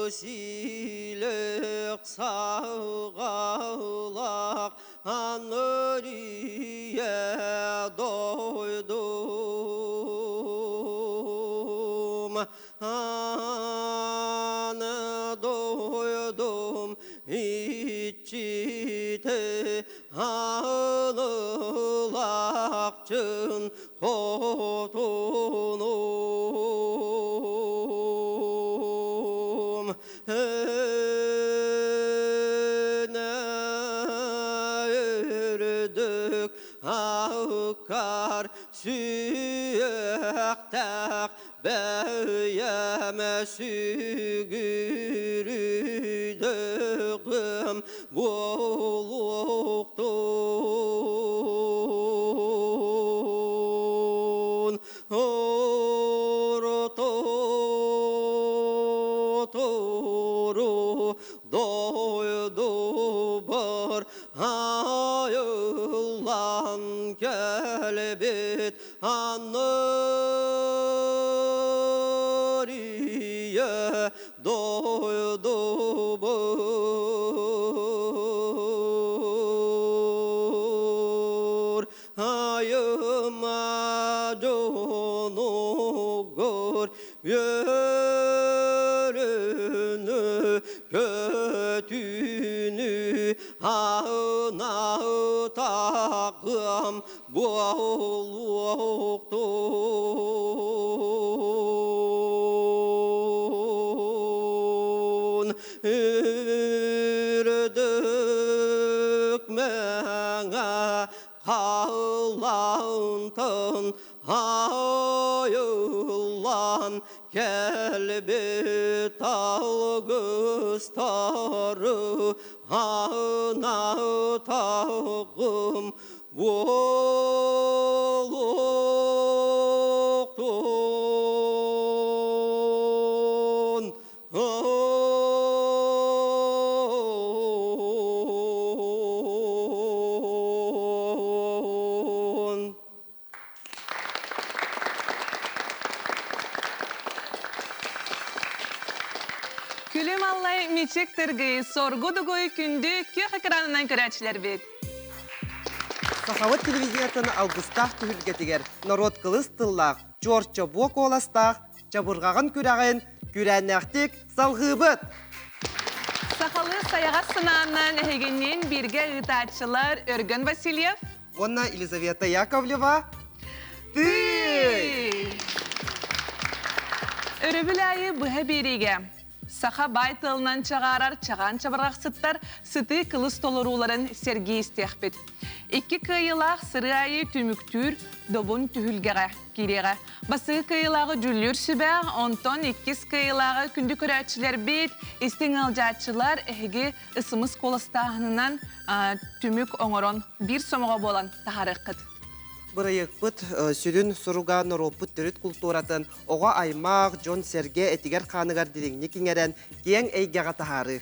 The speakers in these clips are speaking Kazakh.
Ağısılık sağalak anırıya doydum, anı doydum içite anılakçın kotunum. Ördük akar süyektek beyeme sügürüdüküm buluktun. Toru doydu bir ayılan kelbet anırıya doydu bir ayıma conu gör yörünü kötünü ağına takım buluktun. Ürdük mene kalantın ayılan kelbet algıstarı ağına takım buluktun. Külüm Allay miçik tırgı sorgu dugoy kündü kök ekranından körәçler bit. Сахават телевизиятын алгыстах түһүлгетигер народ кылыс тыллах Джорджо Бок оластах жабыргагын күрәген күрәнәхтик салгыбыт. Сахалы саяға сынанан әйгеннен бірге ұтатшылар Өргін Васильев. Онна Елизавета Яковлева. Ты! Өрөбіл айы бұға береге. Саха бай тылынан чағарар чаған чабырғақ сыттар сыты кылыс толыруларын Сергей істеқпет. Икки кыйылақ сыры айы түміктүр добун түхілгеға кереға. Басы кыйылағы жүллер сүбәғ, онтон иккис кыйылағы күнді көрәтшілер бет, істен алжатшылар әйге ысымыз колыстағынынан түмік оңырон бір сомыға болан тахарық қыд. Бұрайық бұт сүрін сұруға нороппыт түріт культуратын оға аймақ Джон Серге әтігер қанығар диреңне кеңерен кең әйгеға тахары.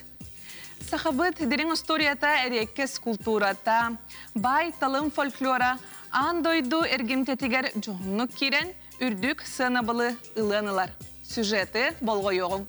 Сахабыт дирин историята эреккес культурата, бай талым фольклора, андойду эргимтетигер жоғынлық керен үрдік сынабылы ыланылар. Сюжеті болғы yoğun.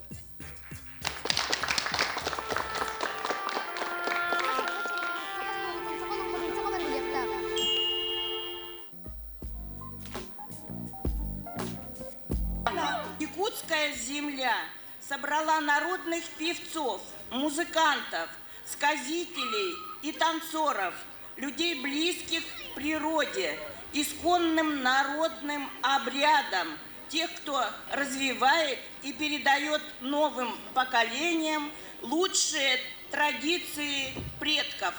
Якутская земля собрала народных певцов, музыкантов, сказителей и танцоров, людей близких к природе, исконным народным обрядам, тех, кто развивает и передает новым поколениям лучшие традиции предков.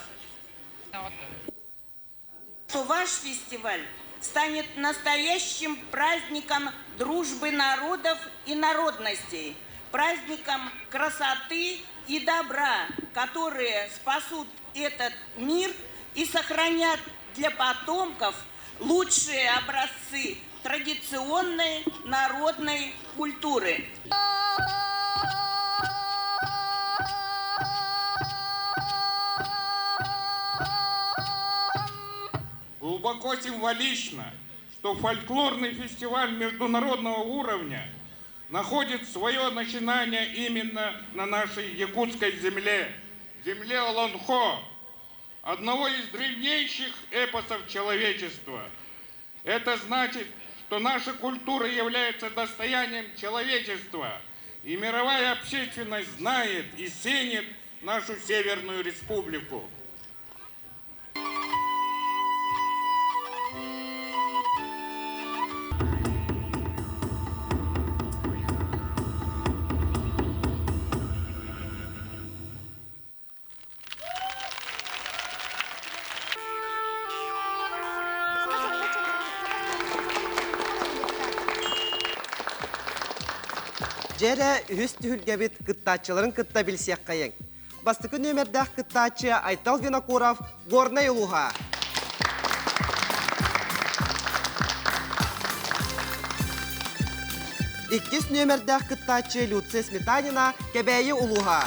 Что ваш фестиваль станет настоящим праздником дружбы народов и народностей, праздником красоты и добра, которые спасут этот мир и сохранят для потомков лучшие образцы традиционной народной культуры. Глубоко символично, что фольклорный фестиваль международного уровня находит свое начинание именно на нашей якутской земле, земле Олонхо, одного из древнейших эпосов человечества. Это значит, что наша культура является достоянием человечества, и мировая общественность знает и ценит нашу Северную Республику. Жере үс түхілгебіт кыттачыларын кытта білсек қайын. Бастықы нөмердәк кыттачы Айтал Винокуров Горнай Улуға. Иккес нөмердәк кыттачы Люция Сметанина Кебәйі Улуға.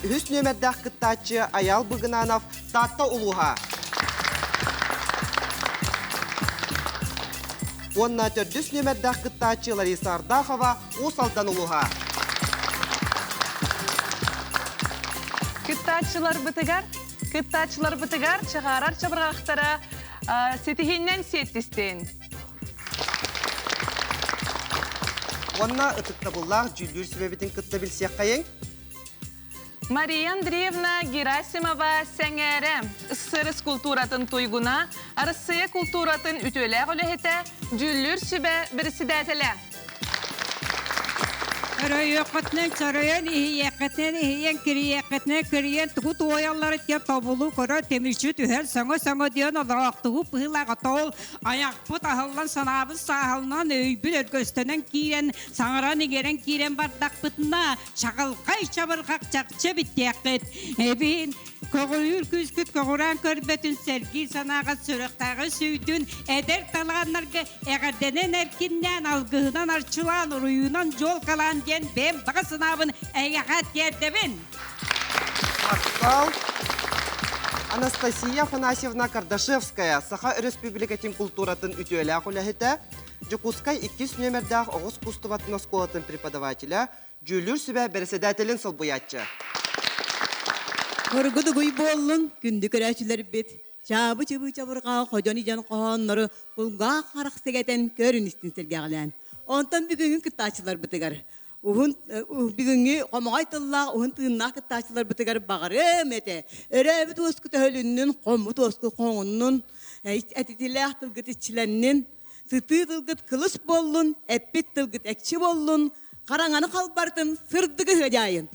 Үс нөмердәк кыттачы Аял Бұғынанов Татта Улуға. Онна төрдүс нөмердәк кыттачы Лариса Ардахова Усалдан Улуға. Кыттачылар бытыгар чығарар чабырғақтара сетігеннен сеттістен. Онна ұтықта бұллақ жүлдір себебетін кытта білсек қайын. Мария Андреевна Герасимова сәңәрі СССР культуратын тойгуна, Россия культуратын ütөлі ғөліхеті жүллүр сүбі бірсідәтілі. Райоқытнан сараян ихияқытнан ихиян кирияқытнан кириян тұғыт оялары теп табылу көрі темірші түхәл саңа дейін алағақтығы пығылаға тол аяқ бұт ахылдан санабыз сағылынан өйбіл өргөстінен кейрен саңыран егерен кейрен бардақ бұтына шағылқай шабырғақ чақчы біттеқіт. Әбін көғылыр күзкіт көғыран көрбетін сәргей санаға сұрықтағы сөйдін әдер талғанларға әғарденен әркіннен алғығынан арчылан ұруынан жол қалан ген бәм баға сынабын әйяқат кердебін. Мақтал Анастасия Афанасьевна Кардашевская Саха Республикатын культуратын ütөлі құләхеті Жукускай 2 нөмердәқ оғыз кустыватын осколатын преподавателя жүлір сүбә бәріседәтелін сылбуятчы. Көргіді көй болын, күнді көрәшілер бет. Чабы-чыбы чабырға қожаны жан қоғанлары құлға қарық сегетен көрін істінсерге қалан. Онтан бүгінгі күттачылар бұтығар. Бүгінгі қомағай тыллақ, ұғын тыыннақ күттачылар бұтығар бағарым әті. Өрәбі туысқы төхіліннің, қомы туысқы қоңынның, әтетілі тылғыт ішчіленнің, сыты тылғыт қылыс болын, әппет тылғыт әкші болын, қараңаны қалбартын сырдығы хөдайын.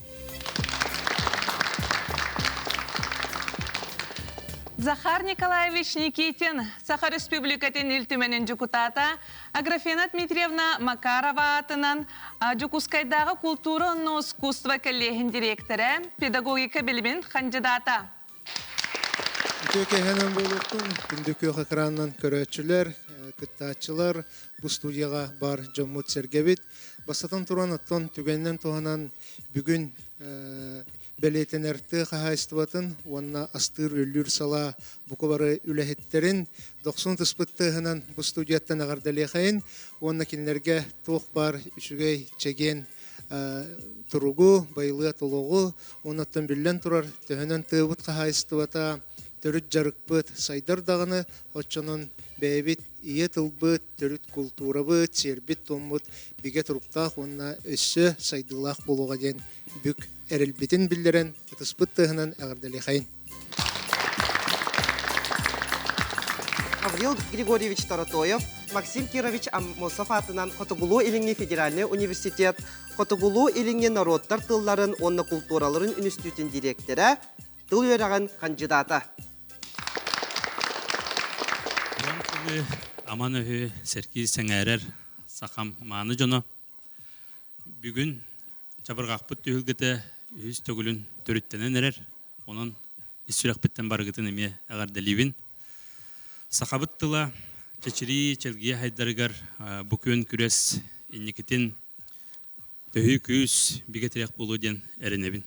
Захар Николаевич Никитин, Саха Республикатын илтіменен депутата, Аграфена Дмитриевна Макарова атынан Жукускайдағы культура но искусство коллегин директоры, педагогика білімін кандидата. Төкенен болуқтың, күндікі қақыраннан көрәтшілер, күттачылар, бұл студияға бар Жоммут Сергебет. Басатын тұран оттон түгеннен туғанан бүгін Бәлейтен әрті қағайыстыватын, онына астыр өлір сала бұқыбары үләхеттерін 90 тұспыттығынан бұл студияттан ағардалы қайын, онына кенлерге тоқ бар үшігей чеген тұруғу, байлы тұлығы, онаттан білен тұрар төхінен тұғыт қағайыстывата, түріт жарық бұд, сайдар дағыны, отчының бәйбет ие тылбыт, түріт культура бұд, сербет томбыт, биге тұрықтақ, онына өссі сайдылақ болуға ден бүк әрілбетін білдерін ұтыспыттығынан ағырдалы қайын. Гаврил Григорьевич Таратоев, Максим Кирович Амосов атынан Котогулу Илинги Федеральный университет, Котогулу Илинги народтар тылларын, онна культураларын институтын директоры, тыл өраған кандидата. Аман өйі Сәркей Сәңәрер Сақам маны жоны. Бүгін Чабырғақпыт түйілгіті үйіз төгілін түріттенен әрер. Оның үстірек біттен барғытын еме әғар дәлейбін. Сақабыттыла чечери челгия хайдарыгар бүкөн күрес инникитин төхі күз бігетерек болу ден әрінебін.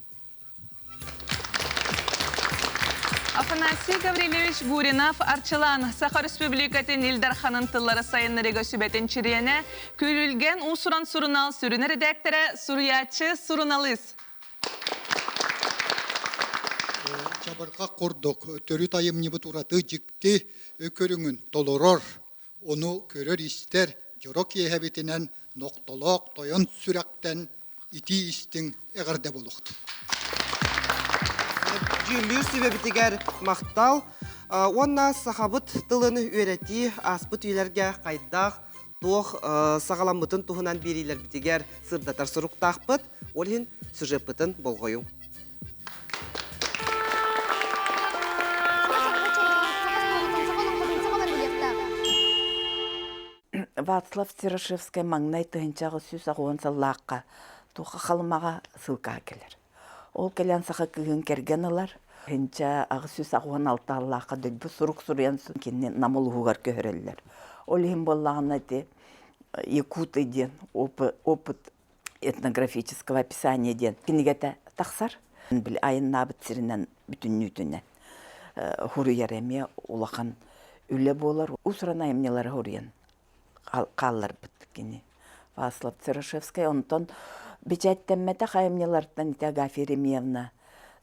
Афанасий Гаврилевич Гуринов Арчылан Саха Республикатын Илдарханын тыллары сайыннырыға сүбетін чирене күлілген усуран сурунал сүріні редакторы Суруячы Сурыналыз. Чабырға құрдық, төрі тайымны бұтураты жікті көріңін толорор, оны көрер істер жорок ехебетінен ноқтолок тойын сүрәктен ити істің әғірде болуқты. Жүлі себебітігер мақтал, онна сақабыт тылыны өреті аспыт үйлерге қайдақ, тоқ сағаламытын тұғынан берейлер бітігер сырдатар сұрықтақпыт, олын сүжепітін болғойың. Вацлав Терешевская маңнай тыгынчағы сүз ағуын саллаққа, туға қалымаға сылқа келер. Ол келен сақа күйін керген алар, хынча ағы сүз ағуын алты аллаққа дөйбі сұруқ сұруян сүнкенне намыл ғуғар көхірелер. Ол ең болағына де Якуты ден, опыт этнографического описания ден. Кенегеті тақсар, біл айын набыт сирінен бүтін нүтінен. Хұры яреме олақан үлі болар, ұсыран айымнелары хұрыян. Қаллар біткені. Васлав Терешевская, онтон бечәттенмәті қайымнелардан Агафья Еремеевна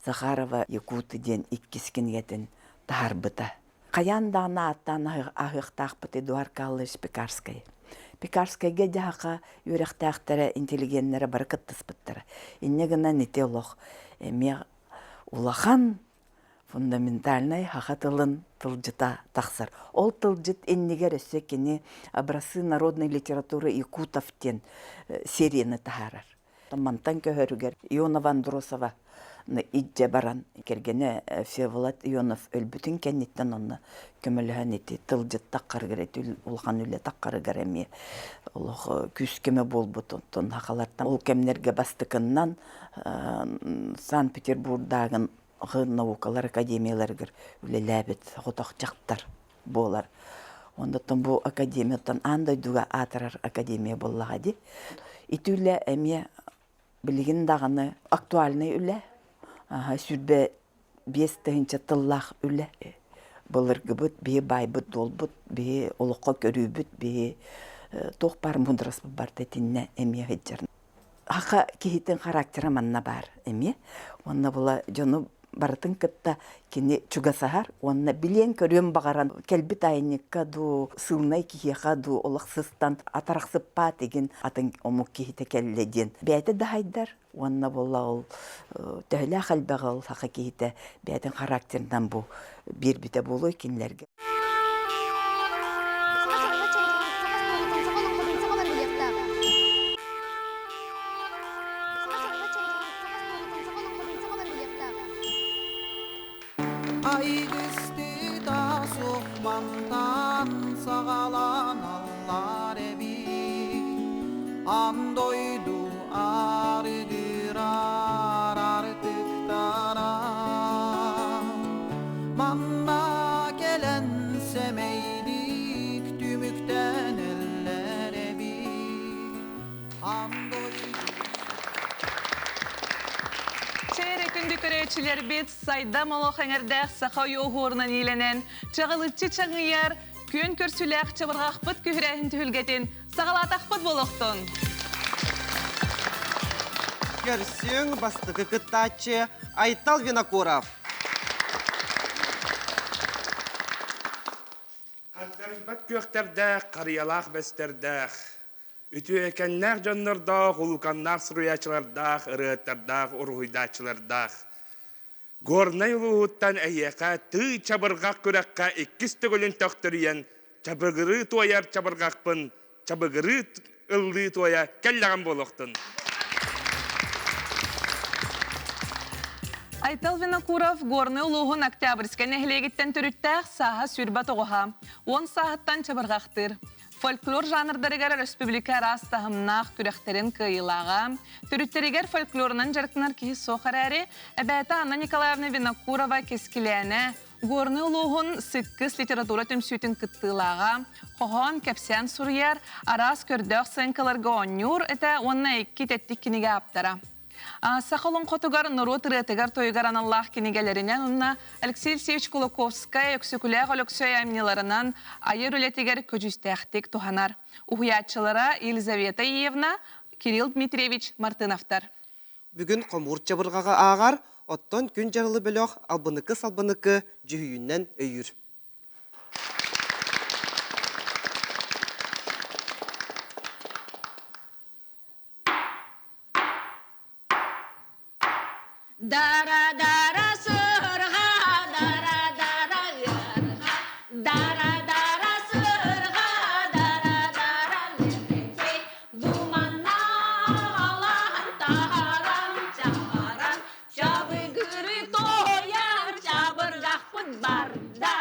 Захарова Якуты ден иккескенгетін тағар бұта. Қаяндағына аттан ағықтақ бұт Эдуард Каллыш Пекарскай. Пекарскайға жағаға өріқтақтары интеллигенттері бар күттіс бұттары. Иннегіна нете олық. Әме улахан фундаментальный хаха тылын тылжыта тақсыр. Ол тылжыт эннегер өсі кені образцы народной литературы Якутовтен серияны тағарар. Мантан көхөрігер Ионова Андросова идже баран кергені Всеволод Ионов өлбүтін кәнеттен онны көміліған еті тылжыт таққар керет, ұлған үлі таққары кереме. Олық күз кеме бол бұтын хақалардан. Ол кемнерге бастықыннан Санкт-Петербургдағын наукалар академияларгар үлеләбет хотақ жақтар болар. Ондаттан бұл академияттан андай дуға атырар академия боллаға де. Итүлі әме білген дағаны актуальный үлі, сүрбе 5 тығынша тыллақ үлі. Болырғы бұд, бе бай бұд, дол бұд, бе олыққа көрі бұд, бе тоқ бар мұндрас бұд бар тәтінне әме ғыджарын. Ақа кейтін характері манна бар әме. Онна бұла жоны барытын кытта кені чугасахар, онна билен көрем бағаран кәлбіт айнекка ду, сылнай кихеха ду, олықсыстан атарақсыппа деген атын омук кихите кәлледен. Бәйті дағайдар, онна бола ол тәлі қалбаға ол хақа кихите бәйтін характеріндан бұл бір біте болу екенлерге. Sağalan allar evi Andoydu ardırar artık dara Manna gelen semeydik Tümükten eller evi Andoydu Çeyrek gündü köreyçiler bit sayda molo xeŋerdäk saxa yoğurnan ilenen çağılıççı çağıyar Kön körsülək çabırğaqpıt kühürəhin tühülgetin sağalataqpıt boluqtun. Көрсің бастығы кыттачы Айтал Винокуров. Қаддарбат көқтердәқ, қариялақ бәстердәқ. Үті әкәннәқ жоннырдақ, ұлқаннақ сұруячылардақ, ұрыттардақ, ұрғыйдачылардақ. Горнай ұлғыттан әйеқа түй чабырғақ көрәққа 2 түгілін төқтірген чабығыры туаяр чабырғақпын, чабығыры ұлды туая кәллаған болуқтын. Айтал Винокуров горны ұлығын октябрьскен әхлегеттен түріттәқ саға сүрбат оғыға. 10 сағыттан чабырғақтыр. Фольклор жанрдарыгар республика растағымнақ күрәқтерін кыйылаға. Түріттерігер фольклорынан жарықтынар кейі соқар әрі, әбәті Анна Николаевна Винокурова кескіләне Горны улуғын сыккыс литература төмсүтін кыттылаға, қоған кәпсен сурьер, арас көрдіқ сынкаларға онюр, әті онна екі тәттік кенеге аптара. Сақылын қотугар нұру тырытыгар тойгар аналлах кенегелерінен онна Алексей Алексеевич Кулаковская өксікуләғ олексөй әмнеларынан айыр үлетігер көжістәқтік туханар. Ухуятчылара Елизавета Иевна, Кирилл Дмитриевич Мартыновтар. Бүгін қомур жабырғаға ағар, оттон күн жарылы бөліқ албынықы жүхүйіннен өйір. Дара-дара сырға, дара-дара ярға, дара-дара сырға, дара-дара мерекей, думанна алар тағаран чағаран, жабыгыры тояр, жабырғақпын барда.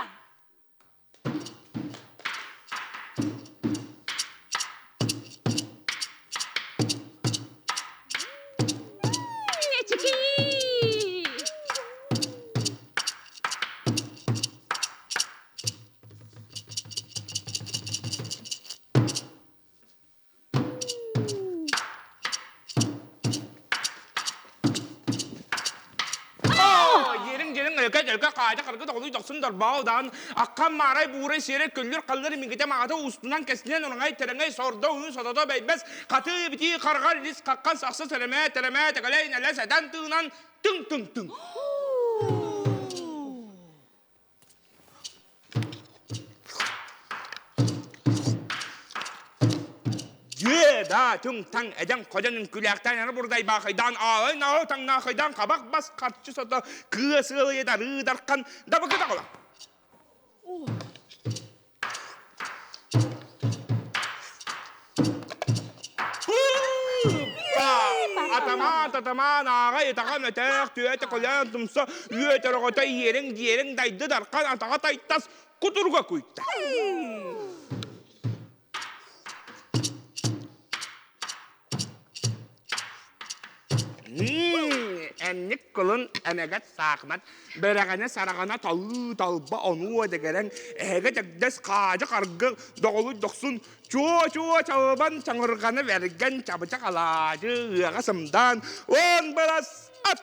Jelka kaca kargı dolu doksun darbağdan akkan maray buğray seyret köllür kalları mingete mağata ustundan kesilen onay terengay sorda onu sadada beybes katı biti kargar lis kakkan saksı teleme tekaleyin eleseden tığınan tın. Da tüm tang eden kocanın külaktan yana buradayı bakaydan ağay nağı tang nakaydan kabak bas kartçı sota kısılı yeda rıdarkan da bakı da kola. Ataman ağay etakan ötek tüyete kolan tümsa üyete rogota yerin daydı darkan atağa taytas kuturga kuyta. Ennik kulun emeget sakmat, beragane saragana talba onu edegeren, ege tekdes kaca kargı doğulu doksun, çoğu çağıban çangırganı vergen çabıcak alacı yağasımdan, on belas at!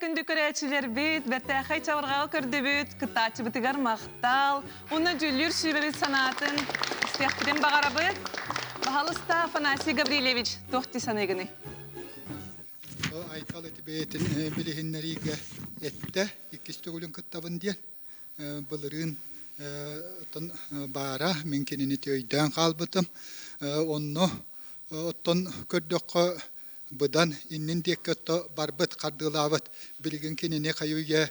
Күнді көрәтшілер бет, бәттәқай чавырғалы көрді бет, күттачы бұтығар мақтал, оны жүлір шүбебет санатын, істеқтірен бағара бет. Бағалыста Афанасий Гаврилевич, тоқти санығыны. Айтал еті бетін білігінлеріге әтті, иккісті күлін күттабын ден, бұлырын бара, мен кенені түйден қалбытым, оны оттон көрдіққа бұдан иннен деккетті барбыт қардылавыт білген кенене қайуге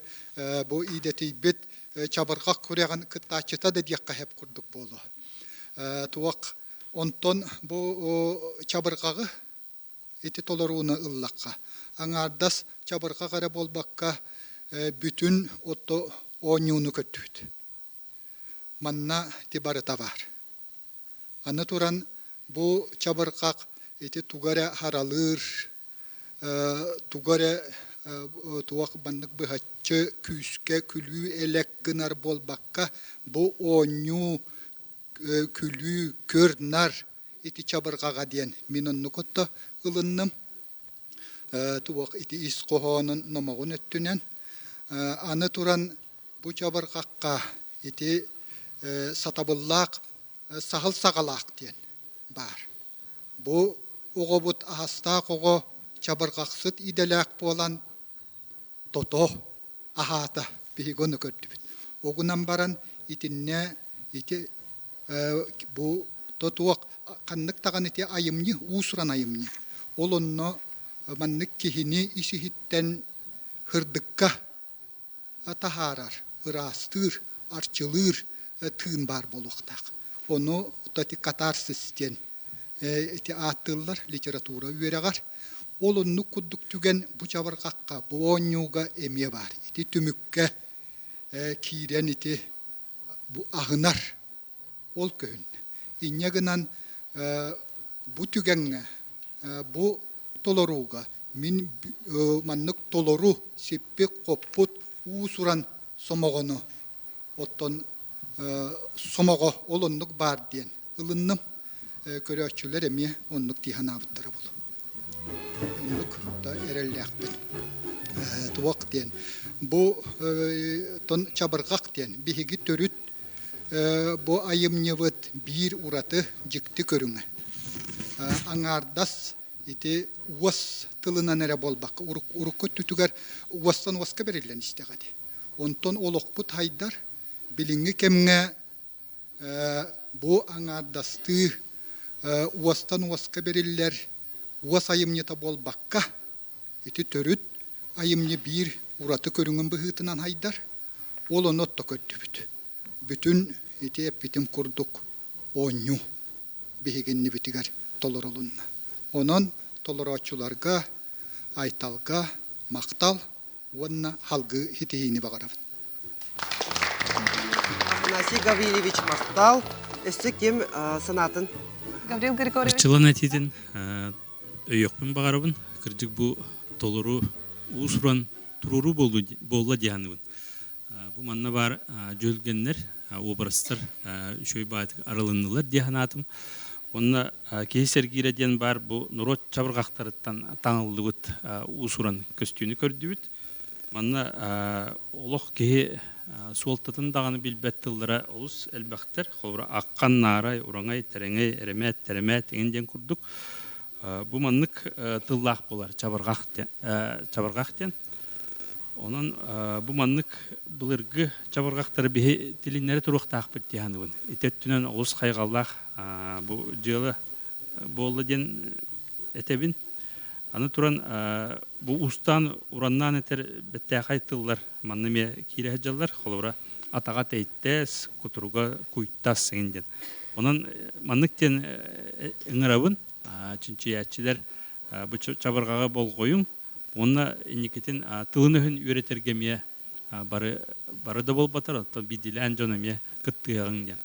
бұл идеті бет чабырғақ көреген күттачыта да декқа хеп күрдік болу. Туак онтон бу чабыргагы эти толоруна ыллакка. Аңардас чабырга кара болбакка бүтүн отто онюну көттүт. Манна тибары тавар. Аны туран бу чабыргак эти тугара харалыр, тугара туак бандык быхачы күскә күлү элек гынар болбакка бу оню күлү көрнар эти чабыргага диен минонну котто ылынным. Туак эти ис кохонун номогун өттүнен аны туран бу чабыргакка эти сатабыллак сахыл сагалак диен бар. Бу оғобут аста кого чабыргаксыт иделек болан тото ахата бигону көттүбүт. Огунан баран итинне ити бу тотуак каннык таган ити айымны усуран айымны. Олонно маннык кихини исихиттен хырдыкка атахарар, ырастыр, арчылыр тыын бар болуктак. Ону тоти катарсис ден эти аттылар литература үйрәгәр. Олонну куддук түген бу чабыргакка, бу онюга эмие бар. Ити түмүккә кирен ити бу агынар ол көн. Иннегенан бу түгенне бу толоруга мин маннык толору сеппе коппут усуран сомогону оттон сомого олоннук бар ден. Ылынным көрөчүлөр эми оннук тиханабыттары болу. Оннук да эреллякпын. Туак ден. Бу тон чабыргак ден. Биһиги төрүт бу айымныбыт бир ураты жикти көрүңө. Аңардас ити уас тылынан эре болбак. Урукко түтүгөр уастан уаска берилен истегади. Онтон олокпут хайдар билинги кемге бу аңардасты уастан уаска бериллер уас айымнета болбакка ити төрүт айымны бир ураты көрүңөн быхытынан хайдар ол онотто көттүбүт. Бүтүн ити эппитим курдук оню бихигинни битигер толоролунна. Онон толорочуларга айталга мактал онна халгы хитихини багарабын. Афанасий Гаврилевич мактал эссе кем санатын Гаврил Григорьевич. Чылан айтиден өйөкпен багарабын. Кырдык бу толору усуран туруру болла дияныбын. Бу манна бар жөлгеннер, образдар, шөй баатык аралыннылар диянатым. Онна кейсергире ден бар бу нурот чабыргактарыттан таңылдыбыт усуран көстүүнү көрдүбүт. Манна олох кеhe суолтатын дағаны билбеттілдері олыс әлбәқтер, қолыра аққан нарай, ураңай, тәреңей, теремет, еңден күрдік. Бұ маннык тыллақ болар, чабырғақтен. Онын бұ маннык бұлырғы чабырғақтары бейі тілінері тұруқтақ біттіғанығын. Итеттінен олыс қайғаллақ бұ жылы болы ден әтебін. Аны туран бу устан ураннан этер беттәхай тыллар манныме кире жаллар холора атага тейттес кутуруга куйттас сенден. Онан манныктен ыңырабын чынчыячылар бу чабыргага болгоюң. Онна иникетин тылынын үйретергеме бары да болбатар, то бидилен жонеме кыттыгың ден.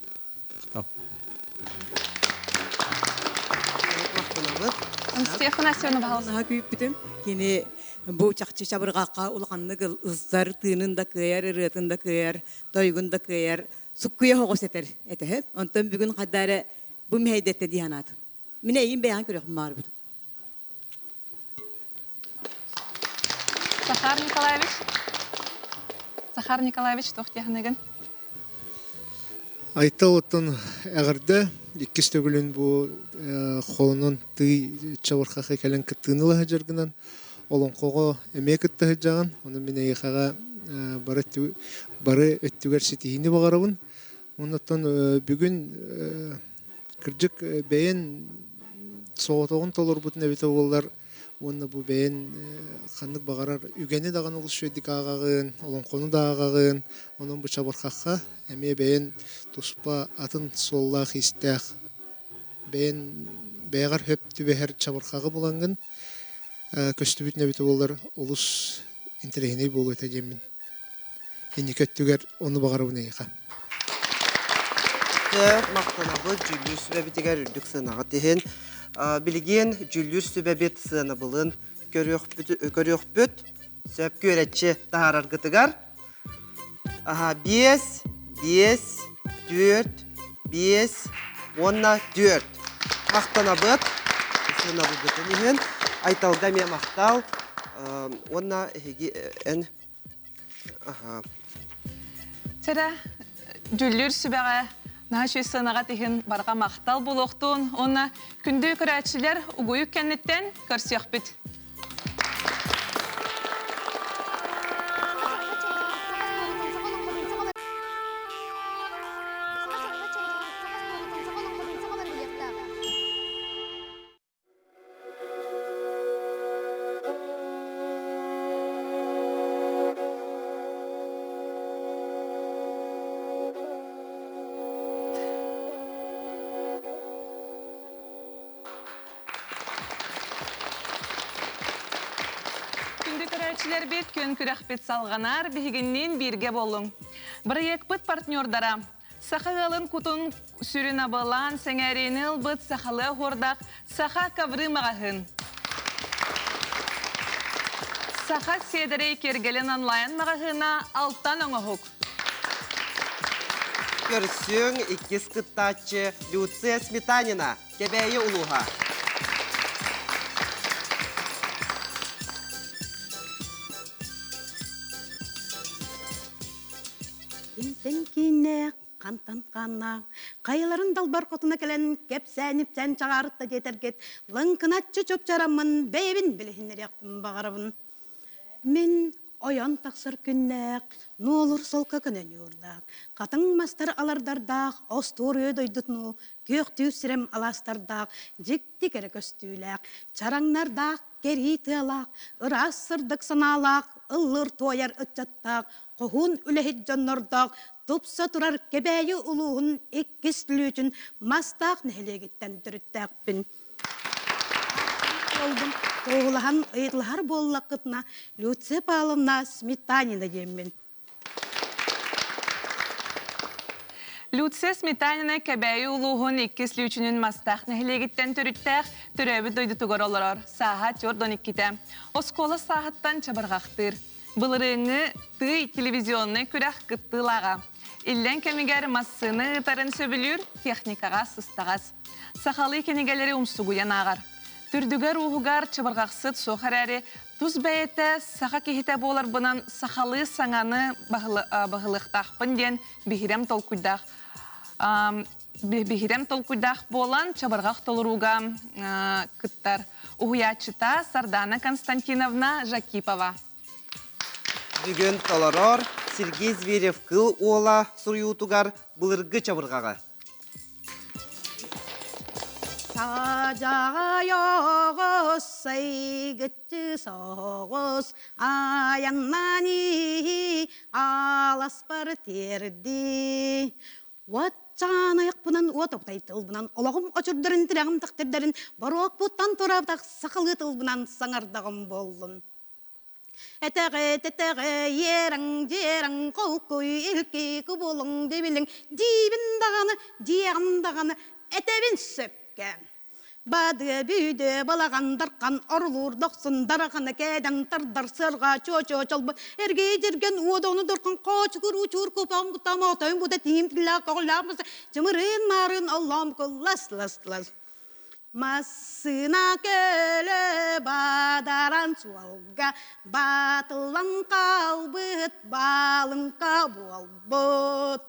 Стефанасьевна Баласына күйіппітім. Кені бұл чақчы чабырғаққа ұлғанлық ұздар тыынында көйер, ұрытында көйер, тойгында көйер, сұққыя хоғыс етер. Әтіхіп, онтан бүгін қаддары бұл мәйдетті дейанады. Мен әйін бәян көрек мар бұд. Захар Николаевич, тоқтияғынығын. Айта оттан әғірді, иккістөгілін бұл қолынан тый чабырқақы кәлін кіттіңілі жүргінен, олың қоғы әме кітті жағын, оны мен әйіқаға бары өттігер сетейіні бағарабын. Онықтан бүгін кіржік бәйін соғытығын толыр бұтын әбеті олар Онна бу бен ханнык багарар үгени даган улус шөйдик агагын, олонкону да агагын, онун бу чабыркакка эме бен туспа атын соллах истэх бен бегар хөп түбехер чабыркагы булангын. Көстүбүт небите болар улус интерегиней болу эте жемин. Эни көттүгер ону багарабын эйка. Мактанабы жүлүр сүбәбитигер үрдүк сынага тehen билген жүлүр сүбәбит сынабылын көрөкпүт сөп көрәтче тахарар гытыгар. 5 4 5 14 мактанабыт сынабы тehen айталга ме мактал онна эн Тера жүллүр сүбәгә нашы сынага тиһин барга мактал булыктын, онна күндү көрәчләр угуй кеннеттен көрсөкбит. Көрәчләр бит көн күрәхбет салганар бигеннән бирге болың. Бер якбыт партнёрдара сахагалын кутун сүрүнә балан сәңәренел бит сахалы хордак саха кавры магахын. Саха седере кергелен онлайн магахына алтан оңохук. Көрсөң иккис кыттачы Люция Сметанина кебәйе улуха. Кине кантан канна кайларын далбар котуна келен кепсәниптән чыгарып та жетергет лынкынатчы чоп чарамын бебин билһиннәр яктым багарабын мен аян таксыр күннәк нолур солка көнен юрдак катын мастар алардарда остур өйдөйдүтну көктү сирем аластардак жикти керек көстүләк чараңнарда кери тылак ырасырдык саналак ыллыр тояр ыттаттак Kohun ülehit canlardak, topsa turar kebeyi uluğun ikkistlüçün mastak nehelegitten türüttakpin. Oldum, oğlahan ıydılhar bollakıtna, Lucia Pavlovna Smetanina jemmin. Lucia Smetanina kebeyi uluğun ikkistlüçünün mastak nehelegitten türüttak, türebi doydu tugar olarar. Saat 12'de. Oskola saattan çabargaktır. Bılırığını tıy televizyonuna kürək qıttılağa. İllen kemiger massını tarın söbülür, texnikağa sыстағас. Saxalı kenigeleri umsugu yanağar. Türdüger uğugar çıbırğaqsıt soğararı, tuz bəyətə sağa kehite bolar bunan saxalı sananı bağılıqtaqpın den bihirem tolkuydaq. Bihirem tolkuydaq bolan çıbırğaq toluruga kıttar. Uğuyatçıta Sardana Konstantinovna Жакипова. Бүгін толорор Сергей Зверев кыл ола сурьютугар былыргы чабыргаға. Сажаға йоғыз, сайгытчы соғыз, аяннани алас бар терді. Уатчан аяқ бұнан уатоқтай тыл бұнан, олағым очырдырын тіләғым тақтырдарын, баруақ бұттан тұрабдақ сақылы тыл бұнан саңардағым болдым. Этеге ерің жерің қолқой елке күболың дебелің дейбін дағаны, дейғын дағаны әтебін сөпке. Бады бүйді балағандарқан орлур доқсын дарағаны кәден тардар сырға чо-чо-чолбы әрге жерген уадауны дұрқан қоч күр учур көпан құтама отайын бұда тиім тілі қоғылағымызды жымырын марын Allah'ım kıl las. Masına köle badaran sualga batılan kalbıt balın kabulbut.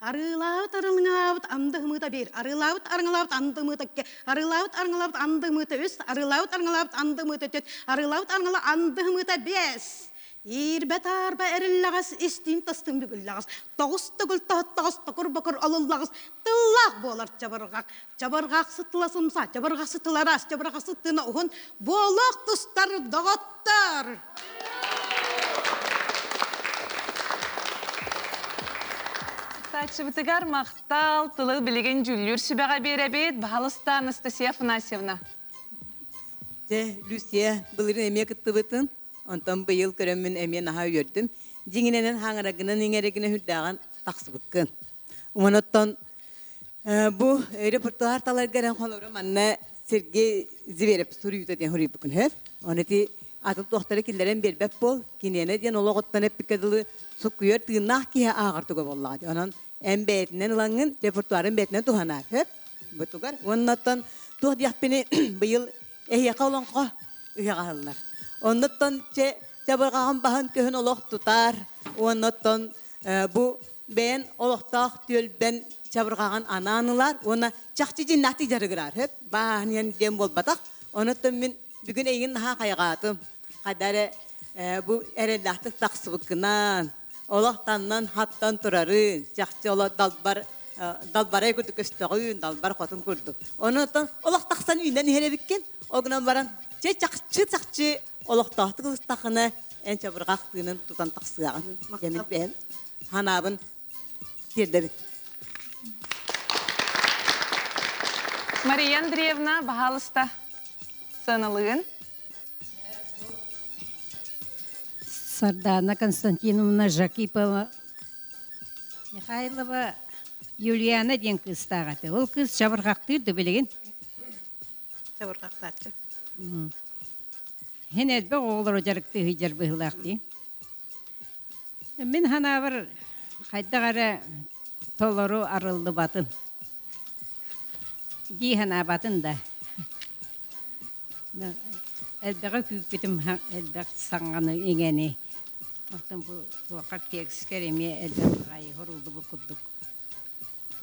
Arılavut arılavut andığımıda bir, arılavut arılavut andığımıda ke, arılavut arılavut andığımıda üst, arılavut arılavut andığımıda tüt, arılavut arılavut andığımıda beş. Ирбет арба эриллағас, истин тастын бүгіллағас, тоғыз түгіл тағыттағас, тұқыр бұқыр алыллағас, тыллақ болар жабырғақ. Жабырғақ сытыла сымса, жабырғақ сытыларас, жабырғақ сытына ұғын, болақ тұстар дағаттар. Тачыбытыгар мақтал, тылы білеген жүллер сүбәға беребет, бағалыста Анастасия Афанасьевна. Люсия, бұлырын әме күтті бұтын. Ondan bu yıl körümün emeğine ha gördüm. Cinginen hangaragının ingeregine hüddağın taksı bıkkın. Ondan bu repertuar talar gelen konularım anne Sergey Zverep soruyu da diyen huri bıkkın hep. Onu ti atın doktora killerin bir bep bol. Kiniyene diyen oloğuttan hep bikadılı sokuyor tığınah ki ağırtığı bolladı. Onun en beytinden ulangın repertuarın beytinden tuhanar hep. Bu tuğar. Ondan tuğ diyah beni bu yıl ehyaka olan koh üyağalılar. Ondan çabırğağın bahın köhün oluq tutar. Ondan bu ben oluqtaq tül ben çabırğağın ananılar. Ona çaqçı cinnati jarıgırar hep. Bahaniyen dem bol bataq. Ondan ben bugün egin naha qayğatım. Qadarı bu erellahtık taqsıbıkınan. Oluqtandan hattan turarın. Çaqçı olu dalbaray kurduk üstüğün, dalbar qotun kurduk. Ondan oluq taqsan üyünden herebikken. O günden baran çaqçı Oluqtaqtı kılыстaqını en çabırqaqtığının tutan taqsığağın. Yemin ben hanabın derdebit. Мария Андреевна, бағалыста сынылығын. Сардана Константиновна Жакипова Михайлова Юлиана ден кыз тағаты. Ол кыз чабырғақтырды білеген. Чабырғақтатты. Hen elbette oğulları jarıktı hıcar bıhılaktı. Min hana bir haydagara tolları arıldı batın. Di hana batın da. Elbette küpitim elbette sanganı ingeni. Ortam bu vakit tekskerimi elbette gayı horuldu bu kudduk.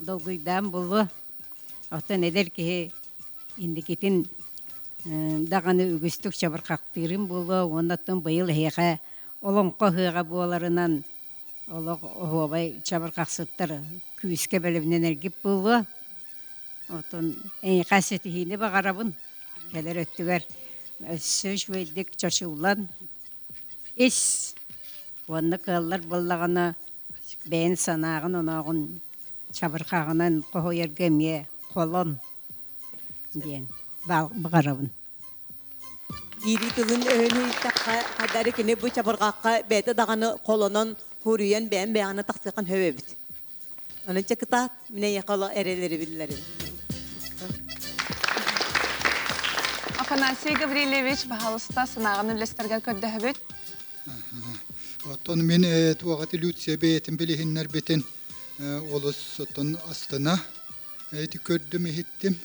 Dolguydam bulu. Ortam eder ki indikitin dağını ügüstük çabırqaqtırım bulu, ondan bayıl heyqa olonqa hıqa bolarından olay çabırqaqsıttır küyüske bölümden ergip bulu. Ondan en qasetiğini bağarabın, keler öttüger söz verdik çaşıulan. Onu kıllar bullağına ben sanağın onağın çabırqağından qohoyer gemiye kolon diyen. Bağarabın. Giri tılın öğünü kadarı kine bu çabırqaqqa bete dağını kolonan huriyen ben beyanı taqsıqan hövebit. Onun çakıta mine yakalı ereleri bilirler. Афанасий Гаврилевич, бағалыста сынағын үлестерге көрді хөбіт. Oton min tuğatı lütse beytin bilihinler beten olus oton astına kördüm hittim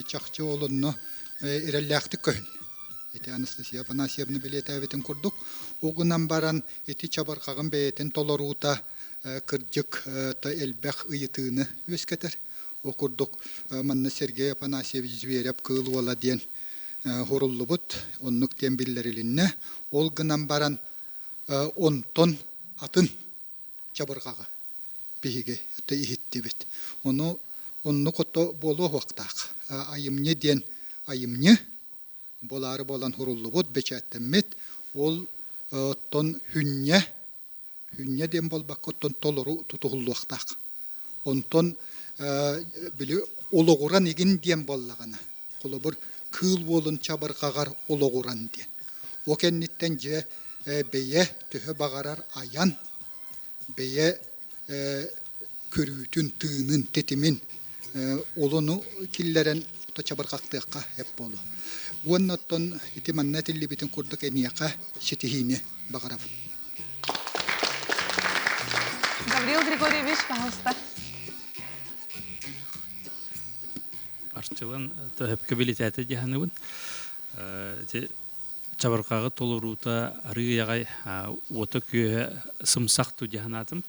çaqçı olunna irellaqtı köhün. Eti Anastasia Afanasyevna biletevetin kurduk. Oğunan baran eti çabarqağın beytin toloruta kırcık ta elbaq ıyıtığını ösketer. O kurduk manna Sergey Afanasyevich Zverep kığıl ola diyen horullu but onnuk tembillerilinne. Olgunan baran 10 ton atın çabarqağı bihige ta ihitti bit. Onu koto bolu vaqtaq. Ayımne diyen ayımne boları bolan horullu bud beçettemmet. Ol ton hünye den bol bakko ton toloru tutuhullu vaqtaq. Onton bili oloğuran egin diyen bollağına. Kolobur kıl bolun çabarqağar oloğuran diyen. O kennitten je beye tühü bağarar ayan, beye körütün, tığının, tetimin olunu killeren çabarqaqtıqqa hep bolu. Ondan itimanna tilli bitin kurduk eniyaqa şetihine bağarab. Гаврил Григорьевич, пожалуйста. Арчылан төһөпкө билетәте җаһаныбын. Чабарқағы толырута арыягай ота күйе сымсақ ту җаһанатым.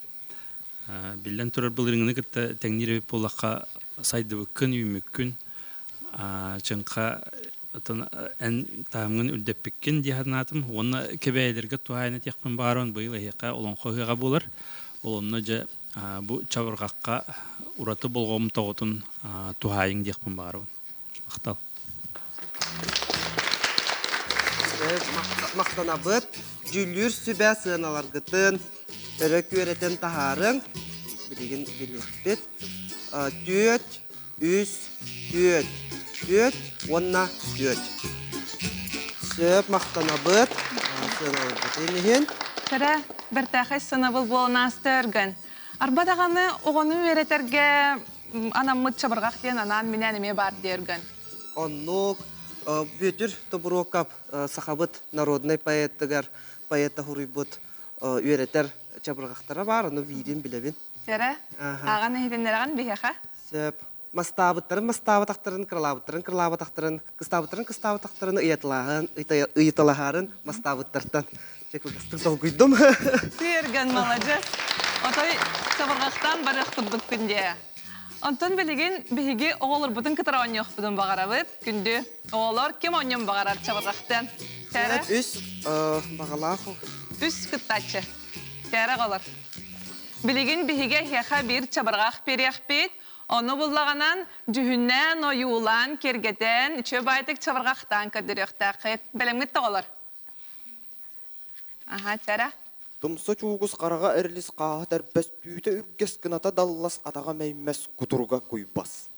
Билен турар булырыңны кытта тәңнире болаққа сайды бүккін үймүккін. Чынқа эн таамгын үлдеппиккен диһанатым онна кебейлерге туайны текпен барон быйыл яка олон хойга булар олонна же бу чабыргакка ураты болгом тоготун туайын декпен барон мактал мактанабыт жүлүр сүбә сыналар гытын өрөк өретен тахарын билеген билеппет төт үс төт онна төт сөп мактанабыт сыналар гытын Тәрә бер тәхәй сынабыл болнастырган. Арбадаганы оғаны өретерге анаммыт чабыргак ден анан менен эме бар дерган. Оннук бүтүр тобурокап сахабыт народный поэттыгар поэта хурибут өретер чабыргактара бар, аны вирин билебин. Тәрә аганы хиденлерген бихәха. Сөп мастабытактарын, кырлабытактарын, кыстабытактарын ыйталахарын мастабыттардан чекулгастыр толгуйдум. Серган молодец. Отой чабыргактан барыктырдык күндә. Антон билеген биһиге оголор бутын кытара оньох бутын багарабыт күндө. Оголор кем оньом багарар чабыргактан. Тәрә үс багалаху. Үс кыттачы. Тәрә галар. Билеген биһиге хәха бир чабыргак берәхпет. Onu bulağanan dühünnen oyulan kergeten çöbaytık çabırgaqtan ködürüqtaqet. Belemgit oğlar. Aha, Tara. Тумса чугус қараға әрліс қаға тәрбәс түйті үргес кыната даллас атаға мәймәс кутурға куйбас.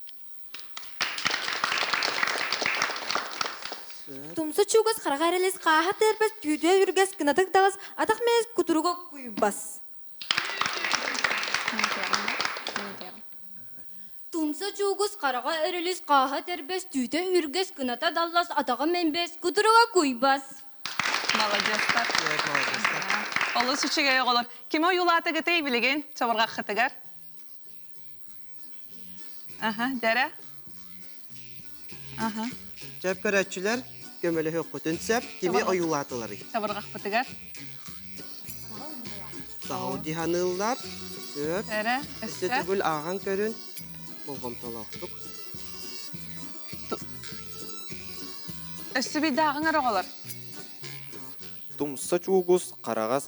Тумса чугус қараға әрліс қаға тәрбәс түйті үргес кыната даллас атаға мәймәс кутурға куйбас. Тумса чугус қараға әріліс қаға тәрбәс түйті үргес кыната даллас атаға мәймәс кутурға куйбас. Молодецтар. Олы сүчеге оғылыр. Кеме юлаты гетей білеген чабырға қытыгар? Аха, дәрі? Аха. Жап көрәтшілер көмелі хөккөтін сөп, кеме ойулатылары. Чабырға қытыгар? Саудиханылар сөп. Дәрі, өсті түгіл аған көрін. Болғам талақтық. Өсті бейді ағыңар оғылыр? Тумса чугус қараға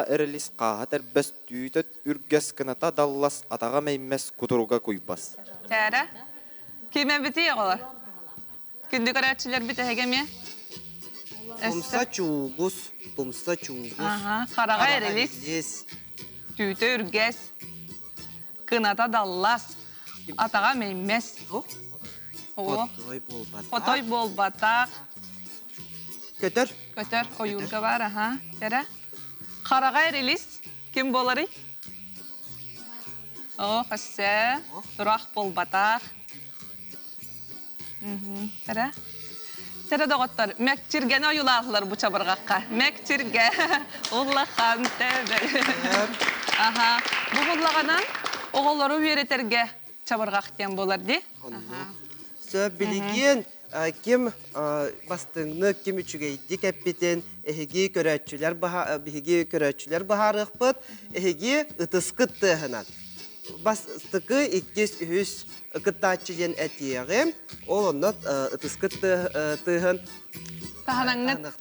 әріліс қаға тәрбәс түйті үргес кыната даллас атаға мәймәс кутурға куйбас. Тәрі? Кеме біті оғылыр? Күнді көрәтшілер біті әгеме? Тумса чугус. Қараға әріліс. Түйті үргес. Кыната даллас. Атаға мәймәс. Отой болбатақ. Көтір. Көтір, ойылға бар, аха. Тәрі? Қараға әреліс, кем болары? Қасы, тұрақ болбатақ. Тәрі? Тәрі доғыттар, мәктірген ойылағылар бұ чабырғаққа. Мәктірге, ұллақан тәбір. Аха, бұ бұллағанан оғылары өретерге чабырғақтен болар де? Сөп білеген, кем бастыңны кем үчігейді кәппетен әхеге көрәтшілер бағарық бұд, әхеге ұтысқытты ғынан. Бастықы 2-3 қыттачылен әтеғім, ол оны ұтысқытты тұғын тағаныңғыт.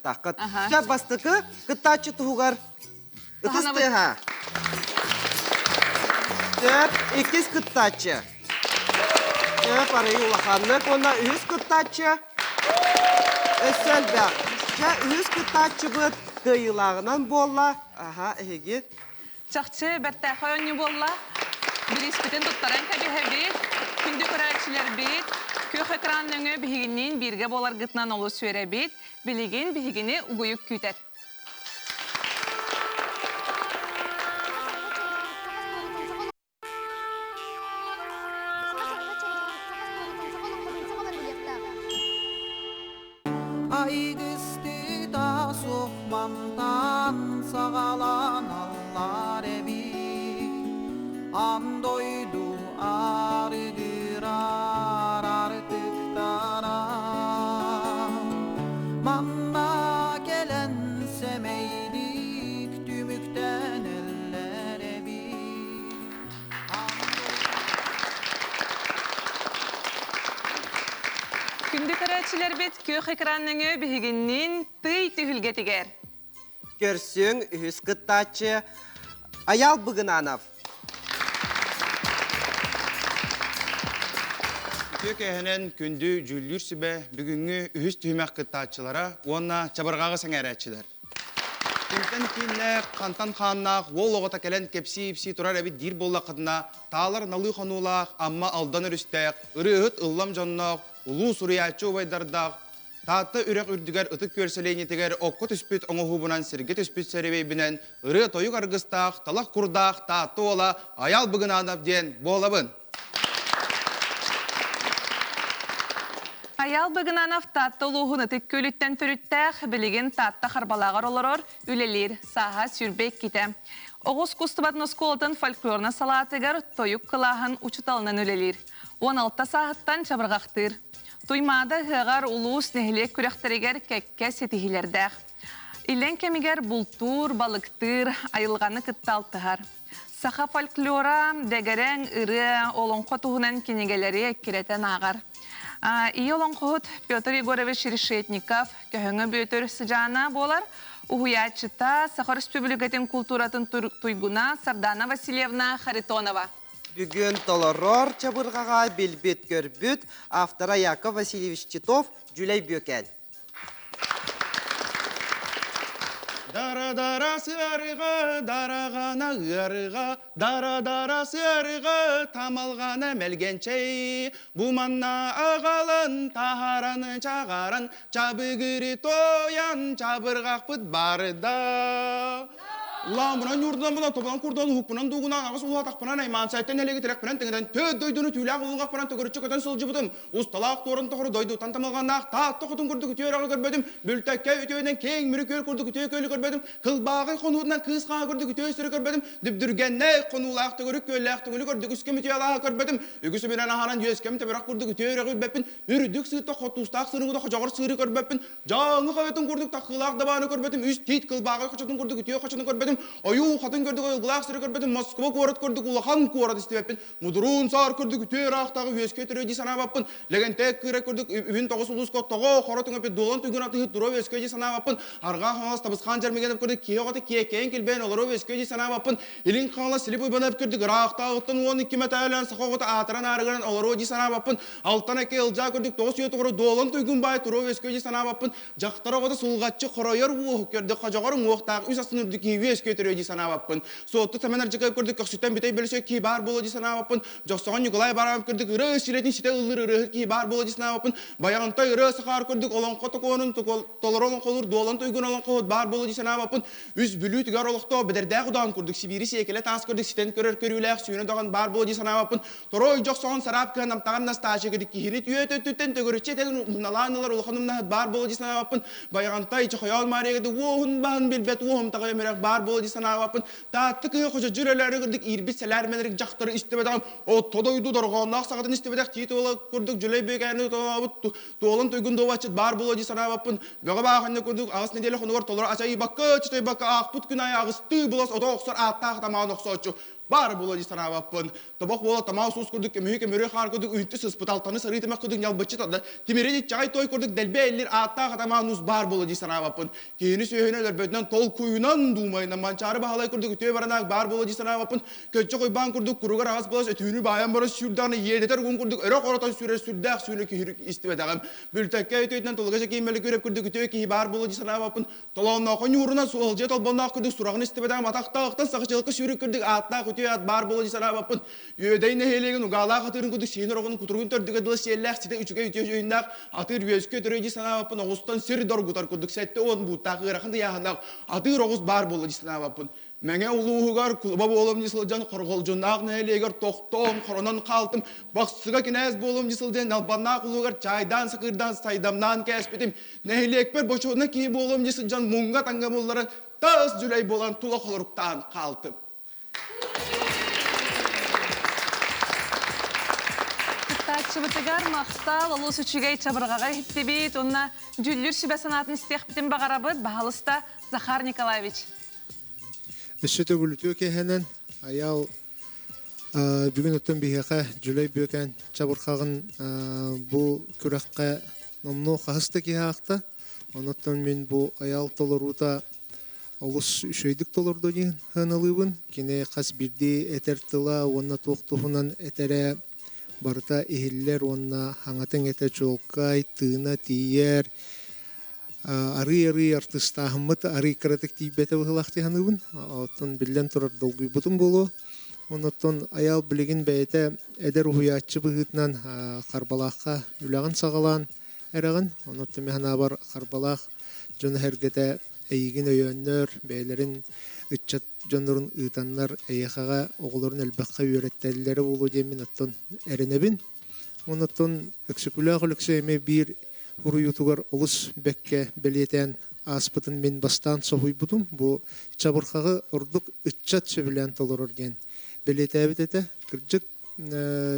Сөп бастықы қыттачы тұғығар ұтыстыға. Сөп 2 қыттачы. Сөп арайы ұлақанлық, ona 3 қыттачы. Өсел бәқ. 3 қыттачы бұд қиылағынан болла. Аха, әйге. Чақчы бәрті қойоны болла. Bir ispeten tuttaren tabi bit, күнді көрәтшілер бит, көк экранның бігінен бірге болар ғытнан олы сөре бит, білеген бігіні ұғыйық күйтер. Aygısты da soğmandan sağalan allar ebi. Andoydu argırar artıktara. Manna gelen semeylik tümükten ellere bir. Күнді көрәт көрәчілер бет көк экранның бігігіннен тый түхілгетігер. Көрсің үхіс қыттачы Аял Бұғынанов. Көкәһенен күнді жүллүр сүбе бүгінгі үхіс түймәк қыттачылара, онна чабырғағы сәңәрәтчілер. Күнтен кейінне қантан қаннақ, ол оғыта кәлен кепсі-ипсі тұрар әбі дир болла қыдына, тағалар налы қанулақ, амма алдан үрістәк, ұры ұт ұллам жаннақ, ұлу сұриятчы обайдардақ, Таты үрек үрдігер ұтық көрселейнетігер оққы түспіт оңы хубынан сірге түспіт сәребейбінен ұры тойық арғыстақ, талақ құрдақ, таты ола, аял бұғын анап ден болабын. Аял Бұғынанов татты ұлуғын ұтық көліттен түріттәқ, білеген татты қарбалағар оларор, үлелер, саға сүрбек кете. Оғыз күстібатын ұсколтын фольклорна салатығар тойық қылағын ұчыталынан үлелер. 16 сағыттан чабырғақтыр. Туймада ғығар улус нәхілек күрәқтерегер кәкке сетихилердәқ. Илен кемигер бұлтур, балықтыр, айылғаны кытталтығар. Саха фольклора дәгәрәң ұры олонқо туғынан кенегелері керетен ағар. Ие олонқоғыт Петр Егорович Решетников көхіңі бөтір сыжана болар. Ухуячыта Саха Республикатын культуратын туйгуна Сардана Васильевна Харитонова. Бүгін толорор чабырғаға белбет көрбіт, автора Яков Васильевич Титов, Жүлей Бөкен. Дара-дара сырға, дарағана ғырға, дара-дара сырға, тамалғана мәлгенчей, бұманна ағалын, тахараны чағарын, чабығыры тоян, чабырғақ бұд барыда. Ламынан юрдан бұна тобынан құрдан хупынан дуғынан ағыз ұлға тақпынан айман сайттан әлегі тірекпінен тіңіден төд дойдыны түйләқ ұлғақ пынан түгірітші көтен сылжы бұдым. Ұсталақ торын тұғыры дойды тантамалғаннақ таатты құтын күрді күтер ағы көрбедім. Бүлтәкке өтеуінен кең мүрі көр күрді күтер көйлі көрбедім. Қылбағы қонуынан қысқаға күрді күтер сүрі көрбедім. Дүбдүргенне қонулақ түгірі көйләқ түгілі көрді күске мүтелаға көрбедім. Үгісі менен ағанан ескем тебірақ күрді күтер ағы көрбеппін. Үрдік сыйты қотустақ сырыңыда қожағыр сыры көрбеппін. Жаңы қаветін күрдік тақылақ дабаны көрбедім. Үст тейт қылбағы қочатын күрді күтер қочатын көрбедім. Ою хатын көрдік ойылғылақ сірі көрбедім, Москва көрет көрдік улахан көрет істебеппін. Мұдырун сар көрдік үтер ақтағы өске түрі санабаппын. Легентек кірі көрдік үбін тоғыз ұлысқа тоғы қоратын өпет долан түгін аты хыттыру өске санабаппын. Арға қаңыз табысқан жармегеніп көрдік кейоғаты кейекейін келбен олары өске санабаппын. Илін қаңла сіліп өйбанап көрдік рақтағыттың 12 метайлан сақоғыты атыран арығынан олары санабаппын. Алтан әке ылжа көрдік 9 етіғыры долан түгін бай тұру өске санабаппын. Жақтары қоды сұлғатчы қырайыр уық көрдік қажағырың уықтағы үс астын үрдік өске түрі санабаппын. Соотты таменар жыға көрдік көксүттен бітей бөлісі кей бар болу санабаппын. Жоқсаған Николай барам көрдік ұры силетін сите ылыр кей бар болу санабаппын. Баяғантай ұры сақар көрдік олон қоты қонын толыр олон қолыр дуолан тойгын олон қоғыт бар болу санабаппын. Үз бүлі түгер олықты бідерді құдан көрдік Сибири секелі тас көрдік ситен көрер көріләқ сүйіні доған бар болу санабаппын. Торой жоқсаған сарап көн амтаған настажы көрдік кейіні түйет төгірітше тегін мұналанылар олықанымна бар болу санабаппын. Баяғантай чықаял марегеді оғын бағын белбет оғым тағай мерек бар болу санабаппын. Таатты күйі қожа жүрелері көрдік ирбет сәләрменерік жақтары істебедағым. О, тодойду дұрғаннақ сағатын істебедақ тейті олы көрдік жүлей бекәні туолын тойгын довачыт бар болу санабаппын. Бөға бағанны көрдік ағыс неделі құнығыр толыр ачай бақы чытай бақы ақпұт күн ай ағысты бұлас ота оқсар аттақ тамағын оқсачу. Бар болу санабаппын. Тобақ бола тамау суыз көрдік, кемейке мөрі қар көрдік, үйтті сыспыталтаны сарытымақ көрдік, нялбытчы тады. Темерені чағай той көрдік, дәлбе әлілер аттағы тамағын ұз бар болу санабаппын. Кейіні сөйінелер бөтінен тол көйінан думайынан манчары бағалай көрдік, өтөй баранақ бар болу санабаппын. Көтчі қойбан көрдік, күрігар ағыз болас, өтүйіні баян барас сүрдағыны едетер күн көрдік, өрек орatan сүрер сүрдәқ сүйіні кейірік істебедағым. Бүлтәкке өтөйтінен толғаша кеймелі көріп көрдік, өтөй кейі бар болу санабаппын. Толауынақын юрынан суғылжет албаннақ көрдік, сұрағын істебедағым, атақтағықтан сақышылықы сүрік көрдік, аттақ өтөй бар болу санабаппын. Өйдейіне хелеген уғалақ атырын көрдік, сенір оғын күтіргін төрдігі дылы селләқ, сеті үчіге өтөй жойындақ, атыр өске түрейді санабапын, оғыстан сер дор күтар көрдік, сәтті оғын бұттағы ғырақынды яғындақ, атыр оғыз бар болу санабапын. Мәңе ұлуғығар күліба болым жесілден қорғыл жонақ нәйлегер тоқтом, қоронан қалтым, бақсыға кенәз болым жесілден албаннақ ұлуғар чайдан, сықырдан, сайдамнан кәспетім. Нәйлекпер бошуына кей болым жесілден мұңға таңғам олары тас жүлей болан тұла қолырықтан қалтым. Чыбытыгар мақстал, олыс үчігей чабырғаға хеттебет, онына жүллүр сүбә санатын істеқ бітін бағарабыд, бағалыста Захар Николаевич. Үсі төгіліту кехенен, аял бүгін өттен бейхеқа жүлей бөкен чабырғағын бұ күраққа номно хасты киахта. Онуттан мен бу аял толорута олус шөйдік толорду деген хыналыбын. Кене қас бірде этер тыла, онна тоқтуғынан этере барыта ихиллер, онна хаңатын этер чолкай, тыына тиер, ары артыстағымыт, ары кіратық тейбеті бұғылақты ханыбын. Оттан білден тұрар долгый бұтын болу. Онуттан аял білігін бәйті әдер ұхуятчы бұғытынан қарбалаққа үләғын сағалан әріғын. Онуттан механа бар қарбалақ жоны әргеті әйігін өйөннөр, бәйлерін үтчат жонларын ұйтанлар әйіқаға оғыларын әлбаққа үйреттәлілері болу демін оттан әрінебін. Онуттан өксікілі ағылықсы әме бір ұруютуғар олыс бәкке бәлетен аспытын мен бастан соғуй бұдым. Бұл чабырқағы ұрдық үтчат сөбілен толыр орген. Бәлеті әбітеті кірджік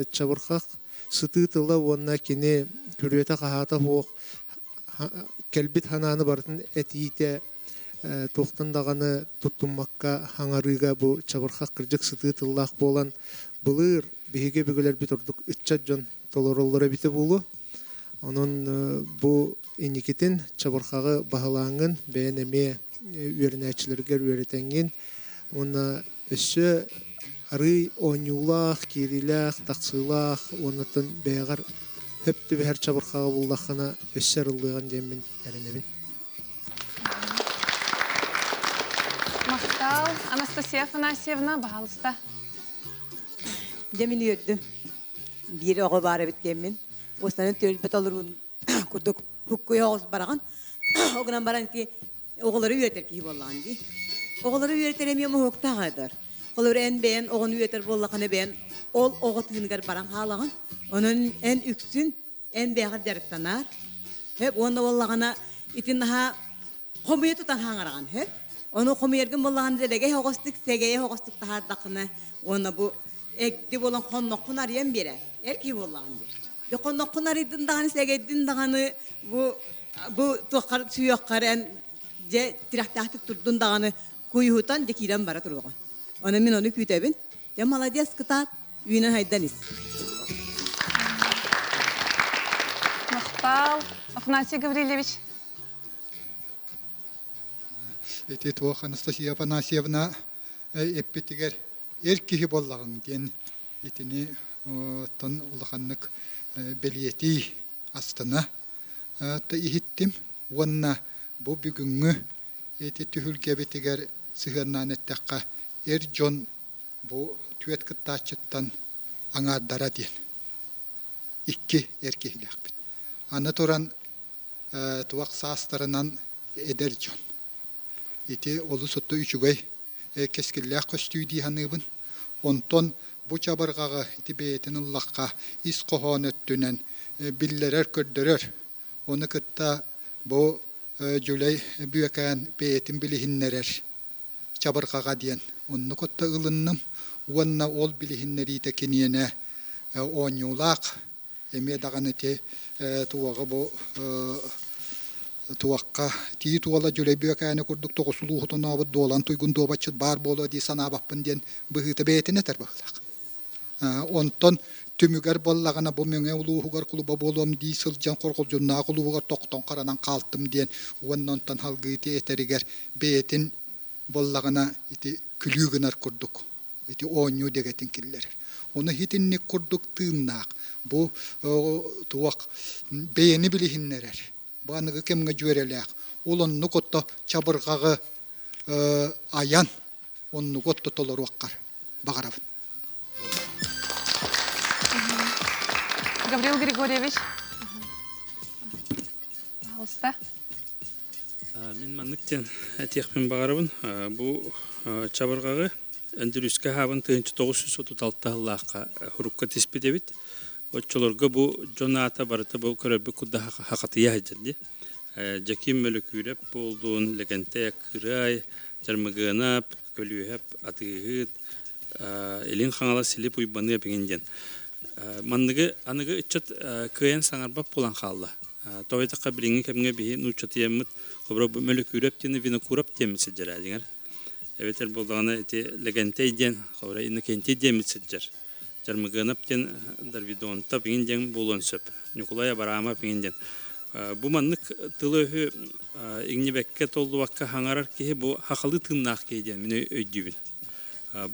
чабырқақ сыты тыла онна кені күреті қағата хоқ кәлбет хананы бартын әтейте тоқтын дағаны тұттыммаққа хаңарыға бұл чабырқақ кірджік сыты тыллақ болан бұлыр бейге бігілер бит ұрдық үтчат жон толырылары біті болу. Onun bu inikitten çabarkağı bahalangın beğeneme öğrenicilerge öğretengin. Ona ösü arı onyulaq, kirilaq, taqsılaq, onatın beğer hepti her çabarkağı buldaqana össerılığın demin erinebin. Мақтал, Анастасия Афанасьевна, бағалыста. Demin yördüm. Bir oğu bari bitkemmin. Ostanın törülbet olurun kurduk hukkuya oğuz barağın. Oğunan baran ki oğulları üreter ki bollağın di. Oğulları üreteremiyor mu hukta kadar. Oğulları en beğen oğunu üreter bollağını beğen. Ol oğu tığıngar baran halağın. Onun en üksün en beğer deriktanar. Hep onda bollağına itin daha komuyu tutan hangarağın hep. Onu komuyergin bollağını delege hoğustuk segeye hoğustuk tahar daqını. Ona bu ekdi bolan konnokun arayan bire. Erki bollağın di. Konnokun arıydın dağını segedin dağını bu tuğkar suyuqqaren je tirahtahtık turdun dağını kuyuhutan dekiren bara turduğun. Ona min onu kütebin. Je maladies kıtat üyünen haydanis. Мақтал, Афанасий Гаврилевич. Эти туох Анастасия Афанасьевна эппетигер эркихи боллагын ден итини тон улаханнык белиети астына та ихиттим уонна бу бүгүнгү эти түһүлгебетигер сыгырнан эттекка эр жон бу түет кыттачыттан аңа дара ден икки эркихилякпит аны туран туак саастарынан эдер жон ити олу сотто үчүгөй кескиллях көстүйди ханыбын онтон bu çabargağı iti beyetinin lakka is kohon öttünen billerer kördörör. Onu kıtta bu cüley büyeken beyetin bilihinnerer. Çabargağı diyen. Onu kıtta ılınным. Onna ol bilihinleri tekiniyene onyulak. Eme dağını te tuvağı bu tuakka ti tuala cüley büyekene kurduk toğusuluğu tonabı dolan tuygun dobaçıt bar bolo di sana bappın diyen bıhıtı beyetine terbağılak. Onton tümüger bollagana bu menge uluğugar kuluba bolom di sılcan korkulcunna kuluğugar tokton karanan kaltım diyen ondan halgıyti eteriger beyetin bollagana iti külügünar kurduk iti onyu degetin killer onu hitinnik kurduk tığınnak bu tuak beyeni bilihinnerer bu anıgı kemge jörelek olon nukotta çabırgağı ayan on nukotta tolor vakkar bağarabın. Гаврил Григорьевич. Пожалуйста. Мен манныктен текпен бағарабын. Бұл чабырғағы Өндіріске хабын 1936 лаққа хұрыққа теспе дебіт. Отчыларға бұл жонаты барыты бұл көрәбі күдді хақаты яхайдырды. Жаким мөлі күреп болдуын легенте кырай, жармығынап, көлүйіп, атығыт, елін қаңала селеп ұйбаны әпеңенден. Манныгы анығы үтчет көйен саңарбап болан қалды. Тоғайтаққа біліңі кәмге бейі нұчат емміт қобыра мөлі күреп тені вина күреп темітсі жер әдіңер. Әветер болдағына легенте иден, қобыра ині кенте демітсі жер. Жармығынап тен дарвидонта пеңінден болуын сөп. Николая барама пеңінден. Бу маннык тылыһы игнебекке толлубакка хаңарар киһи бу хакалы тыннаах кейден мен өйдүбүн.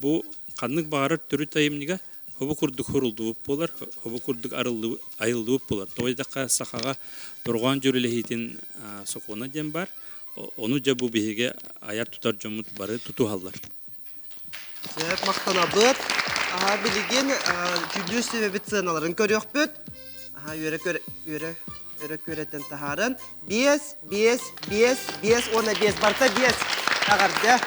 Бу каннык баарыр түрү тайымнига хобу курдук хурулдууп болар, хобу курдук айылдууп болар. Тойдакка сахага турган жүрүлехитин сокуна дем бар. Onu ja bu bihiге аяр тутар жомут бары тутухаллар. Сөп мақтанабыт. Билеген жүлдүү себебит сыналарын көрөкпүт. Өрө көрөтен тахарын. 5 ona 5 барта 5 агарды.